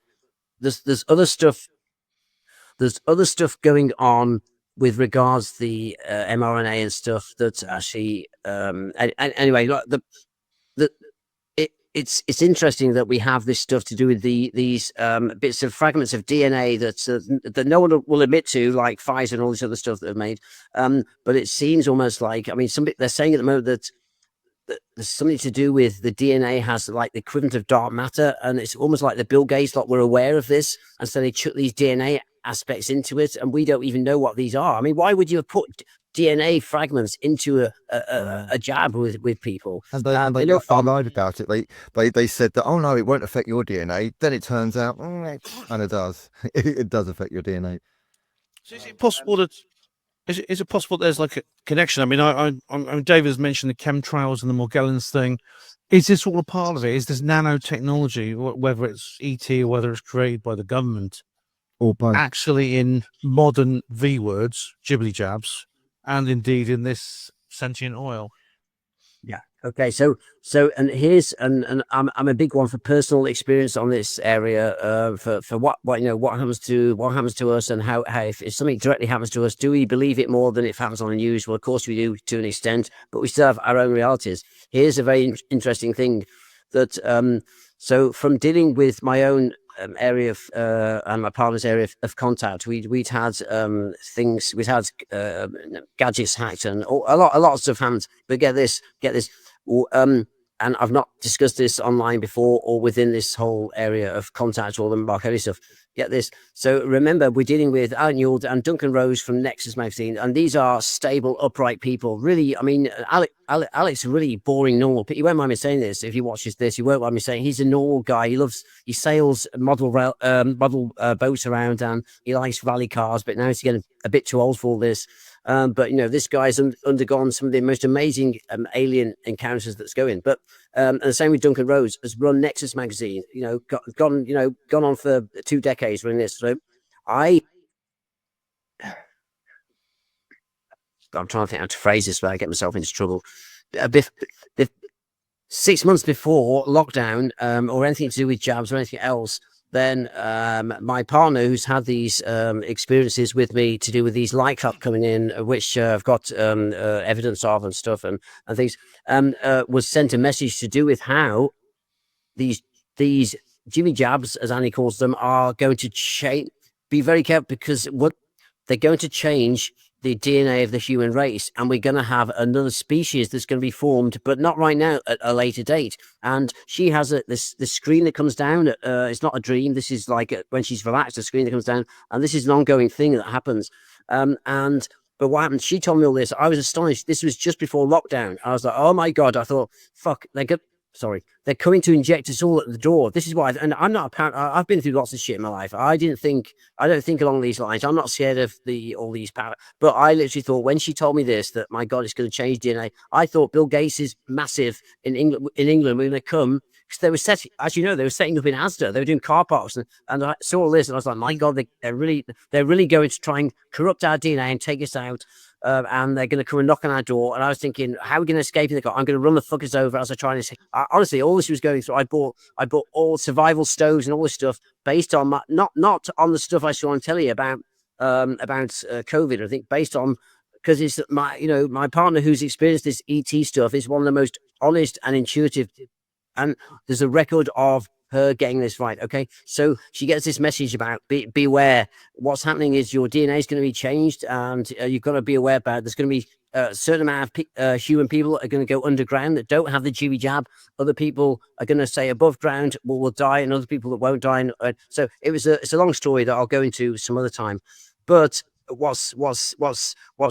there's other stuff going on with regards to the mRNA and stuff that actually anyway, it's interesting that we have this stuff to do with these bits of fragments of DNA that no one will admit to, like Pfizer and all this other stuff that they've made. But it seems almost like, I mean, they're saying at the moment that there's something to do with the DNA has like the equivalent of dark matter, and it's almost like the Bill Gates lot were aware of this, and so they took these DNA aspects into it, and we don't even know what these are. I mean, why would you have put DNA fragments into a jab with people? And they lied about it. They said that, oh no, it won't affect your DNA. Then it turns out, and it does. It does affect your DNA. So is it possible that there's like a connection? I mean, I David has mentioned the chemtrails and the Morgellons thing. Is this all a part of it? Is this nanotechnology, whether it's ET or whether it's created by the government, or both, actually in modern V words, jibbly jabs, and indeed in this sentient oil? Yeah, Okay, so and here's and I'm a big one for personal experience on this area. For what what happens to us, and how if something directly happens to us, do we believe it more than if it happens on the news? Well, of course we do to an extent, but we still have our own realities. Here's a very interesting thing that so from dealing with my own area of and my partner's area of contact, we'd had things, we'd had gadgets hacked and a lot of stuff happened. But get this. And I've not discussed this online before or within this whole area of contact or the Marconi stuff. Get this. So remember, we're dealing with Alec Newald and Duncan Rose from Nexus Magazine, and these are stable, upright people. Really, I mean, Alec's a really boring, normal. You won't mind me saying this if he watches this. You won't mind me saying he's a normal guy. He sails model boats around, and he likes rally cars. But now he's getting a bit too old for all this. But this guy's undergone some of the most amazing alien encounters that's going. But and the same with Duncan Rose, has run Nexus Magazine. Gone on for 2 decades running this. So I'm trying to think how to phrase this, but I get myself into trouble. 6 months before lockdown, or anything to do with jabs or anything else, then my partner, who's had these experiences with me to do with these light club coming in, which I've got evidence of and stuff and things, was sent a message to do with how these jimmy jabs, as Annie calls them, are going to change. Be very careful, because what they're going to change the DNA of the human race, and we're going to have another species that's going to be formed, but not right now, at a later date. And she has this screen that comes down. It's not a dream. This is like when she's relaxed, a screen that comes down, and this is an ongoing thing that happens. But what happened? She told me all this. I was astonished. This was just before lockdown. I was like, oh my God. I thought, fuck, they're coming to inject us all at the door. This is why, and I'm not a parent. I've been through lots of shit in my life. I don't think along these lines. I'm not scared of all these power. But I literally thought, when she told me this, that my God, it's going to change DNA. I thought Bill Gates is massive in England. We're going to come, because they were setting, as you know, they were setting up in Asda. They were doing car parks, and I saw all this, and I was like, my God, they're really going to try and corrupt our DNA and take us out. And they're going to come and knock on our door. And I was thinking, how are we going to escape in the car? I'm going to run the fuckers over as I try and escape. Honestly, all this was going through. I bought all survival stoves and all this stuff based on not on the stuff I saw on telly about COVID. I think based on, because it's my partner who's experienced this ET stuff is one of the most honest and intuitive. And there's a record of her getting this right. Okay, so she gets this message about beware. What's happening is your DNA is going to be changed, and you've got to be aware about. There's going to be a certain amount of human people are going to go underground that don't have the jibby jab. Other people are going to say above ground will die, and other people that won't die. So it's a long story that I'll go into some other time. But what's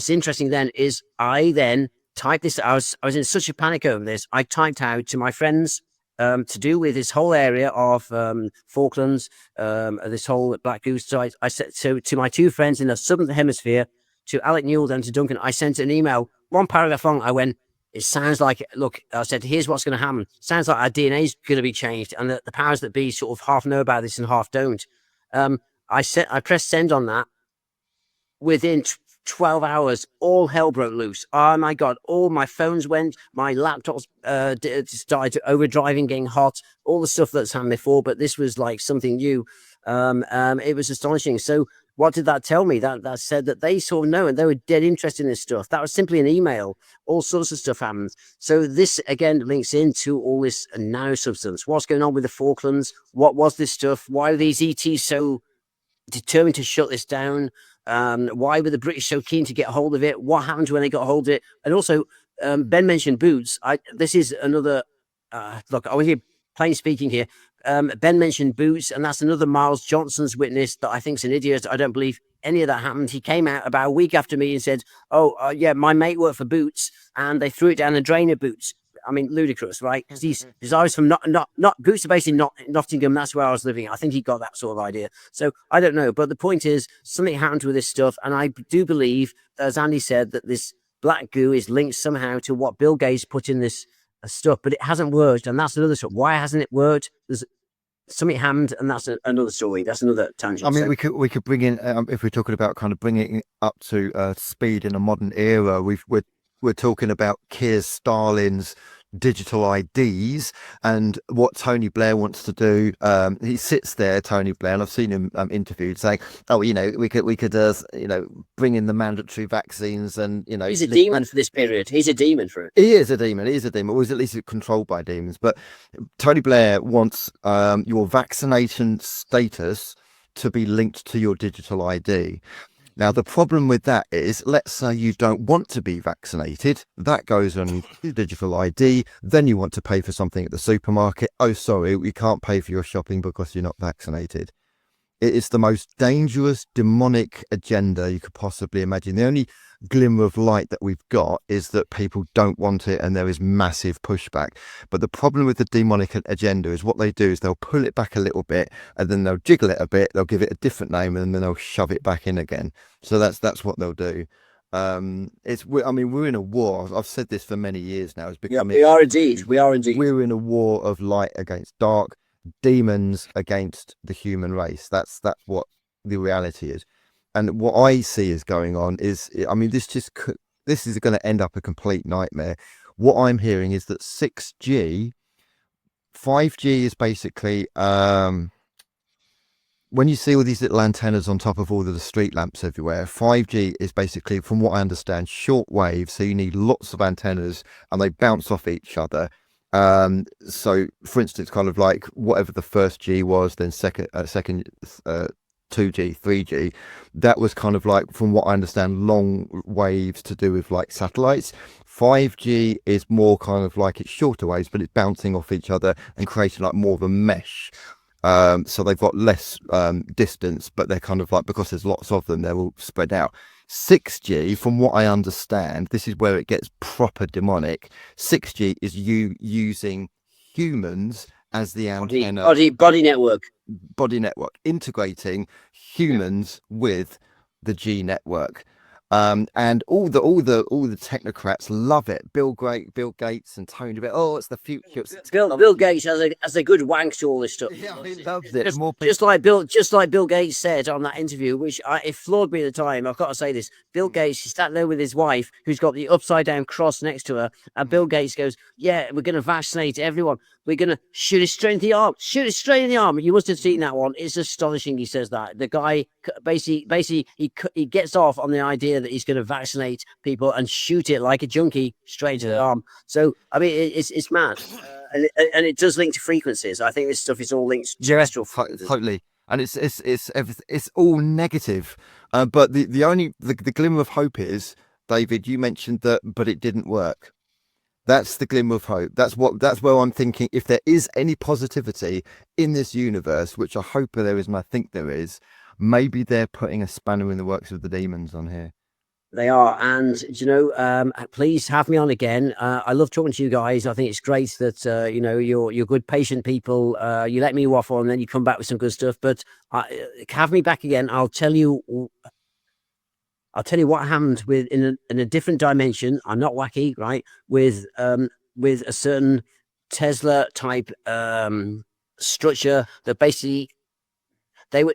interesting then is I then typed this. I was in such a panic over this. I typed out to my friends. To do with this whole area of Falklands, this whole Black Goose. So I said to my 2 friends in the Southern Hemisphere, to Alec Newald and to Duncan, I sent an email, 1 paragraph long. I went, it sounds like, look, I said, here's what's going to happen. Sounds like our DNA is going to be changed, and the powers that be sort of half know about this and half don't. I pressed send on that. Within 12 hours, all hell broke loose. Oh my God, all my phones went, my laptops started overdriving, getting hot, all the stuff that's happened before, but this was like something new. It was astonishing. So what did that tell me? That said that they sort of know, and they were dead interested in this stuff. That was simply an email. All sorts of stuff happened. So this again links into all this nano substance. What's going on with the Falklands? What was this stuff? Why are these ETs so determined to shut this down? Why were the British so keen to get hold of it? What happened when they got hold of it? And also, Ben mentioned boots. This is another look. I was here plain speaking here. Ben mentioned boots, and that's another Miles Johnson's witness that I think's an idiot. I don't believe any of that happened. He came out about a week after me and said, "Oh, yeah, my mate worked for Boots, and they threw it down the drain of Boots." I mean, ludicrous, right? Because I was from not Boots are based in Nottingham. That's where I was living. I think he got that sort of idea. So I don't know. But the point is, something happened with this stuff. And I do believe, as Andy said, that this black goo is linked somehow to what Bill Gates put in this stuff. But it hasn't worked. And that's another story. Why hasn't it worked? There's something happened. And that's another story. That's another tangent. I mean, we could bring in, if we're talking about kind of bringing it up to speed in a modern era, we're talking about Keir Starmer's digital IDs. And what Tony Blair wants to do, he sits there, Tony Blair, and I've seen him interviewed saying, "Oh, we could bring in the mandatory vaccines, and he's a demon for this period. He's a demon for it. He is a demon. He is a demon, or he's at least controlled by demons." But Tony Blair wants your vaccination status to be linked to your digital ID. Now, the problem with that is, let's say you don't want to be vaccinated. That goes on your digital ID. Then you want to pay for something at the supermarket. Oh, sorry, we can't pay for your shopping because you're not vaccinated. It is the most dangerous, demonic agenda you could possibly imagine. The only glimmer of light that we've got is that people don't want it and there is massive pushback. But the problem with the demonic agenda is what they do is they'll pull it back a little bit and then they'll jiggle it a bit, they'll give it a different name, and then they'll shove it back in again. So that's what they'll do. We're in a war. I've said this for many years now. It's becoming, we are indeed. We're in a war of light against dark, demons against the human race. That's what the reality is. And what I see is going on is, this is going to end up a complete nightmare. What I'm hearing is that 5G is basically, when you see all these little antennas on top of all of the street lamps everywhere, 5G is basically, from what I understand, short wave. So you need lots of antennas and they bounce off each other. So for instance, kind of like whatever the first G was, then second 2G, 3G, that was kind of like, from what I understand, long waves to do with like satellites. 5G is more kind of like, it's shorter waves, but it's bouncing off each other and creating like more of a mesh. So they've got less distance, but they're kind of like, because there's lots of them, they're all spread out. 6G, from what I understand, this is where it gets proper demonic. 6G is you using humans as the antenna. Body network, integrating humans with the G network. And all the technocrats love it. Bill Gates and Tony Blair. Oh, it's the future. Bill Gates has a good wank to all this stuff. Yeah, he loves it. Just like Bill Gates said on that interview, which it floored me at the time. I've got to say this. Bill Gates is sat there with his wife, who's got the upside down cross next to her, and Bill Gates goes, "Yeah, we're going to vaccinate everyone. We're going to shoot it straight in the arm. Shoot it straight in the arm." You must have seen that one. It's astonishing. He says that. The guy basically he gets off on the idea that he's going to vaccinate people and shoot it like a junkie straight to the arm. So I mean, it's mad, and it does link to frequencies. I think this stuff is all linked to terrestrial frequencies. Totally, and it's all negative. But the glimmer of hope is, David, you mentioned that, but it didn't work. That's the glimmer of hope. That's where I'm thinking, if there is any positivity in this universe, which I hope there is, and I think there is, maybe they're putting a spanner in the works of the demons on here. They are, and please have me on again. I love talking to you guys. I think it's great that you're good, patient people. You let me waffle, and then you come back with some good stuff. But have me back again. I'll tell you what happened in a different dimension. I'm not wacky, right? With a certain Tesla type structure that basically they were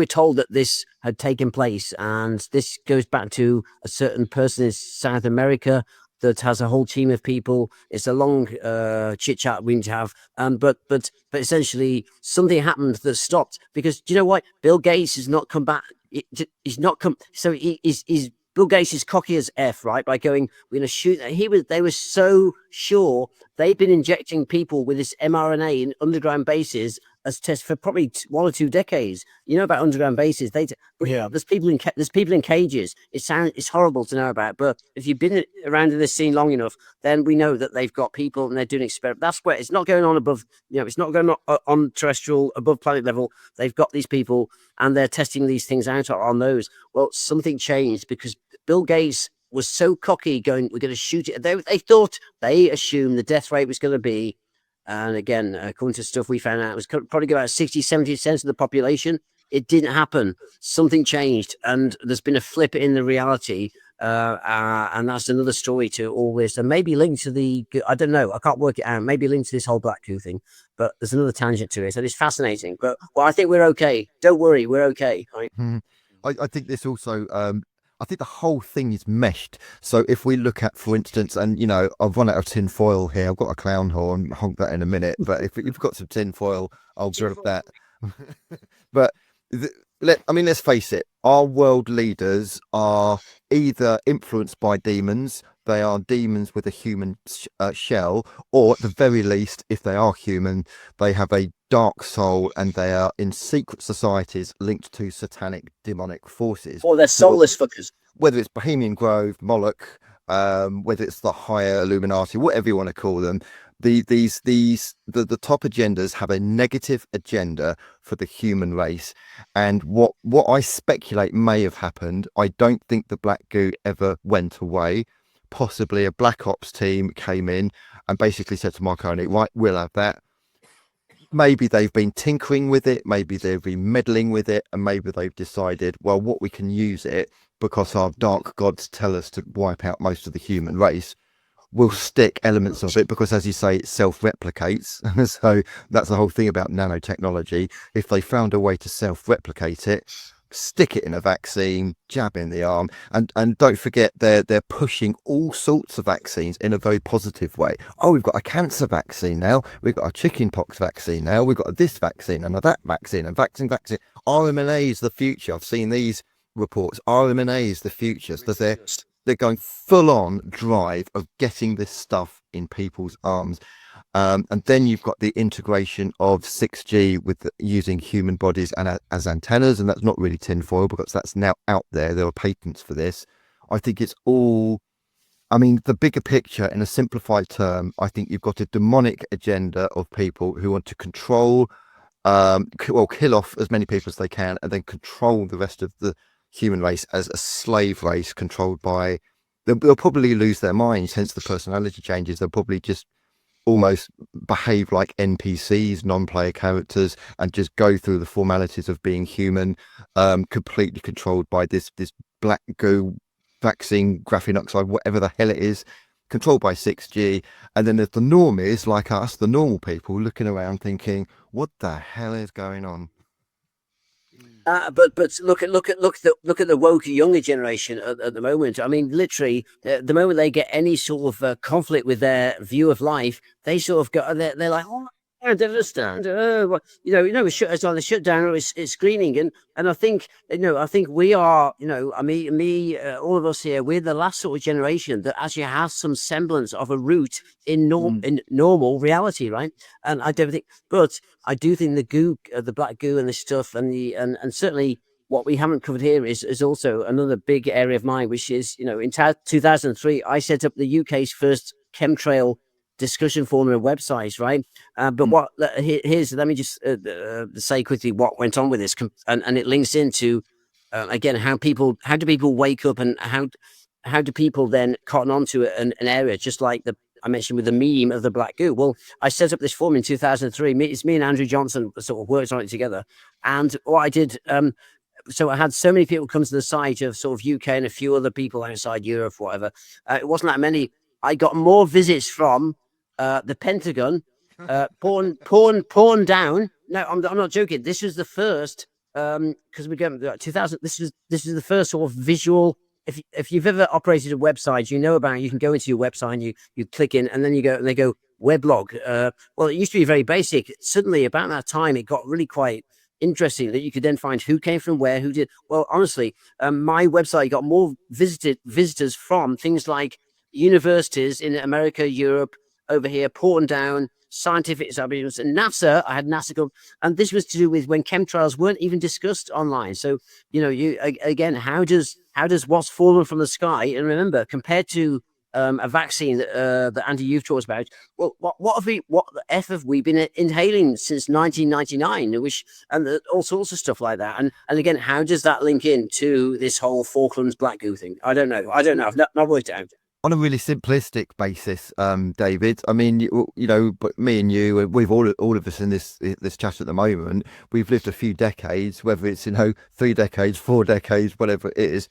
told that this had taken place, and this goes back to a certain person in South America that has a whole team of people. It's a long chit chat we need to have, but essentially something happened that stopped, because do you know what? Bill Gates has not come back. He's not come. So he's Bill Gates is cocky as F, right? By going, we're going to shoot. They were so sure. They've been injecting people with this mRNA in underground bases as tests for probably 1 or 2 decades. You know about underground bases? There's people in cages. It's horrible to know about, but if you've been around in this scene long enough, then we know that they've got people and they're doing experiments. That's where it's not going on above. It's not going on terrestrial above planet level. They've got these people and they're testing these things out on those. Well, something changed because Bill Gates was so cocky, going, "We're going to shoot it." They assumed the death rate was going to be. And again, according to stuff we found out, it was probably about 60-70% of the population. It didn't happen. Something changed, and there's been a flip in the reality. And that's another story to all this. And maybe linked to I don't know, I can't work it out. Maybe linked to this whole black goo thing. But there's another tangent to it. So it's fascinating. But I think we're okay. Don't worry, we're okay. Right? I think this also, I think the whole thing is meshed. So if we look at, for instance, and I've run out of tin foil here. I've got a clown horn. Honk that in a minute. But if you've got some tin foil, I'll grab that. But let's face it. Our world leaders are either influenced by demons. They are demons with a human shell, or at the very least, if they are human, they have a dark soul and they are in secret societies linked to satanic demonic forces. Or they're soulless fuckers. Whether it's Bohemian Grove, Moloch, whether it's the higher Illuminati, whatever you want to call them, the top agendas have a negative agenda for the human race. And what I speculate may have happened, I don't think the black goo ever went away. Possibly a black ops team came in and basically said to Marconi, right, we'll have that. Maybe they've been tinkering with it, maybe they've been meddling with it, and maybe they've decided, well, what we can use it, because our dark gods tell us to wipe out most of the human race, we'll stick elements of it, because as you say, it self-replicates. So that's the whole thing about nanotechnology. If they found a way to self-replicate it, stick it in a vaccine, jab in the arm, and don't forget they're pushing all sorts of vaccines in a very positive way. Oh, we've got a cancer vaccine now, we've got a chickenpox vaccine now, we've got this vaccine and that vaccine and vaccine. RMNA is the future. I've seen these reports. RMNA is the future. So they're going full on drive of getting this stuff in people's arms. And then you've got the integration of 6G with using human bodies and as antennas, and that's not really tinfoil because that's now out there. There are patents for this. I think it's all, the bigger picture in a simplified term, I think you've got a demonic agenda of people who want to control, kill off as many people as they can and then control the rest of the human race as a slave race controlled by, they'll probably lose their minds, hence the personality changes. They'll probably just almost behave like NPCs, non-player characters, and just go through the formalities of being human, completely controlled by this black goo vaccine, graphene oxide, whatever the hell it is, controlled by 6G. And then there's the normies like us, the normal people, looking around thinking, what the hell is going on? But look at the woke younger generation at the moment. I mean, literally, the moment they get any sort of conflict with their view of life, they sort of go. They're like, oh, I don't understand. It's on the shutdown or it's screening, and I think we are, all of us here, we're the last sort of generation that actually has some semblance of a root in normal reality, right? And I don't think, but I do think the black goo and this stuff, and certainly what we haven't covered here is also another big area of mine, which is, in 2003, I set up the UK's first chemtrail discussion forum and websites, right? But let me just say quickly what went on with this, and it links into again how do people wake up, and how do people then cotton onto an area, just like I mentioned with the meme of the black goo. Well, I set up this forum in 2003. It's me and Andrew Johnson sort of worked on it together, and what I did. So I had so many people come to the site of sort of UK and a few other people outside Europe, whatever. It wasn't that many. I got more visits from the Pentagon, porn down. No, I'm not joking. This was the first, because we go 2000. This is the first sort of visual. If you've ever operated a website, you can go into your website and you click in, and then you go and they go weblog. Well, it used to be very basic. Suddenly, about that time, it got really quite interesting that you could then find who came from where, who did. Well, honestly, my website got more visitors from things like universities in America, Europe, over here, porn down, scientific establishments, and NASA. I had NASA come, and this was to do with when chemtrails weren't even discussed online. So, again, how does what's fallen from the sky, and remember, compared to a vaccine that Andy, you've talked about, well, what the F have we been inhaling since 1999, and all sorts of stuff like that, and again, how does that link into this whole Falklands black goo thing? I don't know. I've not worked it out. On a really simplistic basis, David, I mean, but me and you, we've all of us in this chat at the moment, we've lived a few decades, whether it's 3 decades, 4 decades, whatever it is.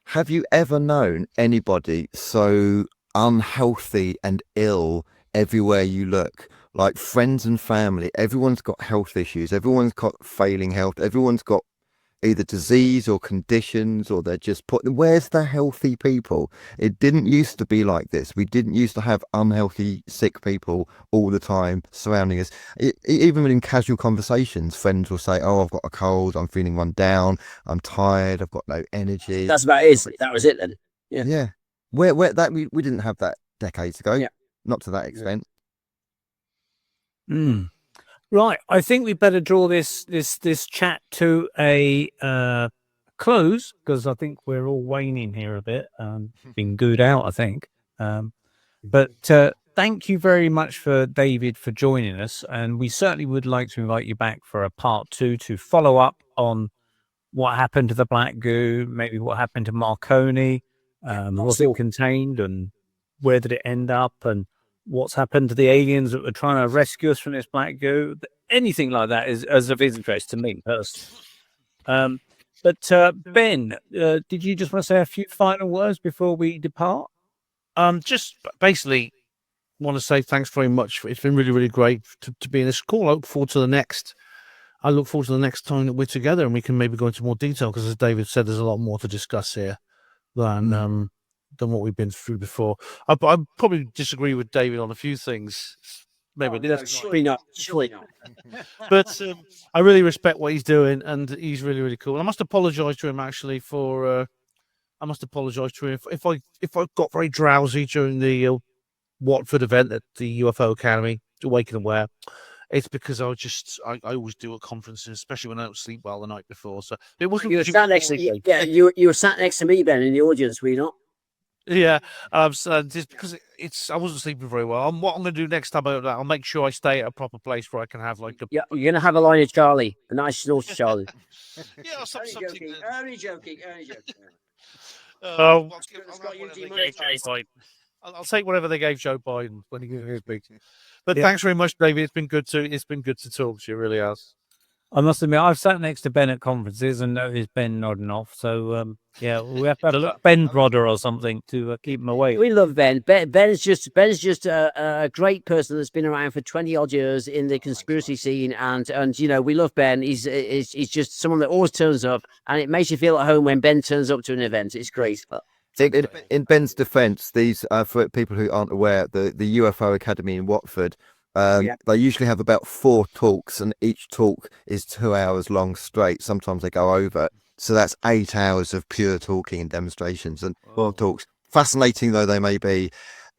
Have you ever known anybody so unhealthy and ill everywhere you look? Like friends and family, everyone's got health issues, everyone's got failing health, everyone's got either disease or conditions, or they're just where's the healthy people? It didn't used to be like this. We didn't used to have unhealthy, sick people all the time surrounding us. Even in casual conversations, friends will say, oh, I've got a cold, I'm feeling run down, I'm tired, I've got no energy. That's about it. That was it then. Yeah. Where that we didn't have that decades ago. Yeah. Not to that extent. Right, I think we better draw this chat to a close, because I think we're all waning here a bit. Been good out, I think. But thank you very much for David for joining us, and we certainly would like to invite you back for a part 2 to follow up on what happened to the Black Goo, maybe what happened to Marconi, was it contained, and where did it end up, and what's happened to the aliens that were trying to rescue us from this Black Goo. Anything like that is of interest to me personally. But Ben, did you just want to say a few final words before we depart? Just basically want to say thanks very much. It's been really, really great to be in this call. I look forward to the next time that we're together, and we can maybe go into more detail, because as David said, there's a lot more to discuss here than what we've been through before. I probably disagree with David on a few things. Maybe surely not. But I really respect what he's doing, and he's really, really cool. I must apologise to him actually for. I must apologise to him if I got very drowsy during the Watford event at the UFO Academy, Awake and Aware. It's because I always do at conferences, especially when I don't sleep well the night before. So it wasn't. You were sat next to you were sat next to me, Ben, in the audience, were you not? Yeah, so just because I wasn't sleeping very well. What I'm going to do next time, I'll make sure I stay at a proper place where I can have like a. Yeah, you're going to have a line of Charlie, a nice snort of Charlie. Yeah, or something. Only joking. I'll take whatever they gave Joe Biden when he gave his speech. But thanks very much, David. It's been good to talk to you. It really has. I must admit, I've sat next to Ben at conferences and noticed Ben nodding off. So, we have to have a Ben Brodder or something to keep him away. We love Ben. Ben's just a great person that's been around for 20 odd years in the conspiracy scene, and we love Ben. He's just someone that always turns up, and it makes you feel at home when Ben turns up to an event. It's great. In Ben's defence, these for people who aren't aware, the UFO Academy in Watford. They usually have about 4 talks, and each talk is 2 hours long straight. Sometimes they go over, so that's 8 hours of pure talking and demonstrations and 4 talks. Fascinating though they may be,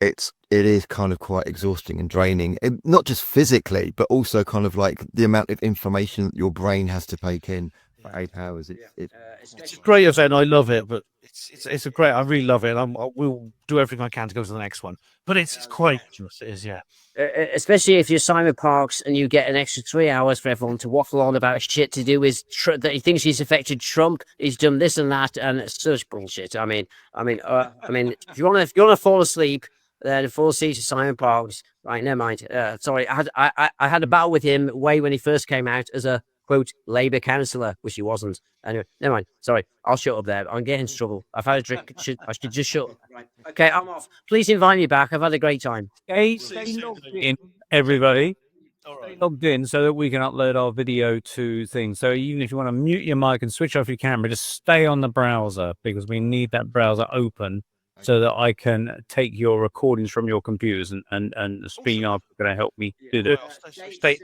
it is kind of quite exhausting and draining, not just physically, but also kind of like the amount of information that your brain has to take in for 8 hours. It's a great event. I love it, but it's a great. I really love it. I will do everything I can to go to the next one. But it's quite dangerous. It is, yeah. Especially if you're Simon Parkes and you get an extra 3 hours for everyone to waffle on about shit to do with that he thinks he's affected Trump, he's done this and that, and it's such bullshit. I mean, if you want to fall asleep, then fall asleep to Simon Parkes. Right, never mind. Sorry, I had a battle with him way when he first came out as a quote Labour councillor, which he wasn't. Anyway, never mind. Sorry, I'll shut up there. I'm getting in trouble. I've had a drink. I should just shut up. Right. Okay, I'm off. Please invite me back. I've had a great time. Okay, stay logged in, everybody. Stay logged in so that we can upload our video to things. So even if you want to mute your mic and switch off your camera, just stay on the browser, because we need that browser open so that I can take your recordings from your computers, and the StreamYard are going to help me do that.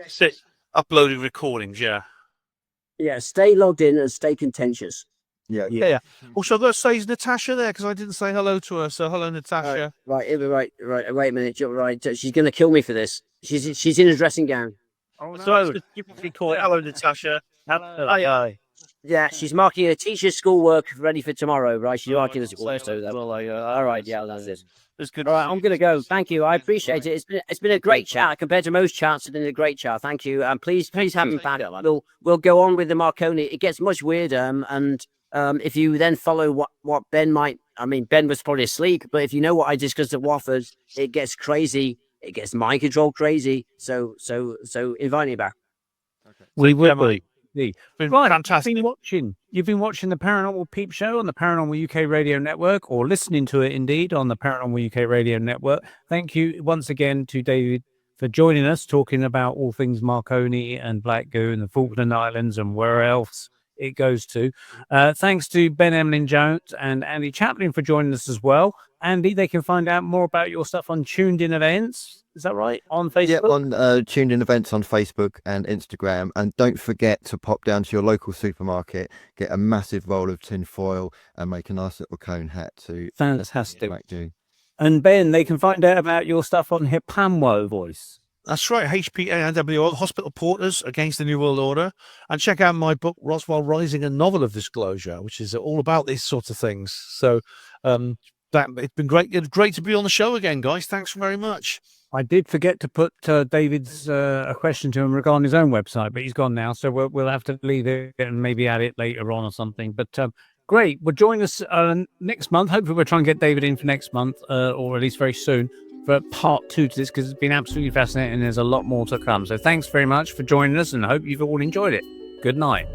Stay uploading recordings, yeah. Yeah, stay logged in and stay contentious. Yeah. Also, I've got to say, is Natasha there? Because I didn't say hello to her. So, hello, Natasha. Right. Wait a minute. Right, she's going to kill me for this. She's in a dressing gown. Oh, no. So, you can call it. Hello, Natasha. Hello. Yeah, she's marking her teacher's schoolwork ready for tomorrow, right? She's marking us also. All right, yeah, that's it. It's good. All right, I'm going to go. Thank you. I appreciate it. It's been a great chat compared to most chats. It's been a great chat. Thank you. And please have me back. We'll go on with the Marconi. It gets much weirder. And if you then follow what Ben might, Ben was probably asleep, but if you know what I discussed at Watford, it gets crazy. It gets mind control crazy. So invite me back. Okay. We will be. Right, fantastic. You've been watching the Paranormal Peep Show on the Paranormal UK Radio Network, or listening to it indeed on the Paranormal UK Radio Network. Thank you once again to David for joining us, talking about all things Marconi and Black Goo and the Falkland Islands and where else it goes to. Thanks to Ben Emlyn-Jones and Andy Chaplin for joining us as well. Andy, they can find out more about your stuff on Tuned In Events. Is that right? On Facebook? Yep, on Tuned In Events on Facebook and Instagram. And don't forget to pop down to your local supermarket, get a massive roll of tin foil and make a nice little cone hat to Fantastic. you. And Ben, they can find out about your stuff on Hipamwo Voice. That's right, HPANWO, Hospital Porters Against the New World Order. And check out my book, Roswell Rising, a Novel of Disclosure, which is all about these sorts of things. So it's been great. It's great to be on the show again, guys. Thanks very much. I did forget to put David's a question to him regarding his own website, but he's gone now, so we'll have to leave it and maybe add it later on or something. But great. Well, join us next month. Hopefully we'll try and get David in for next month, or at least very soon, for part 2 to this, because it's been absolutely fascinating and there's a lot more to come. So thanks very much for joining us and I hope you've all enjoyed it. Good night.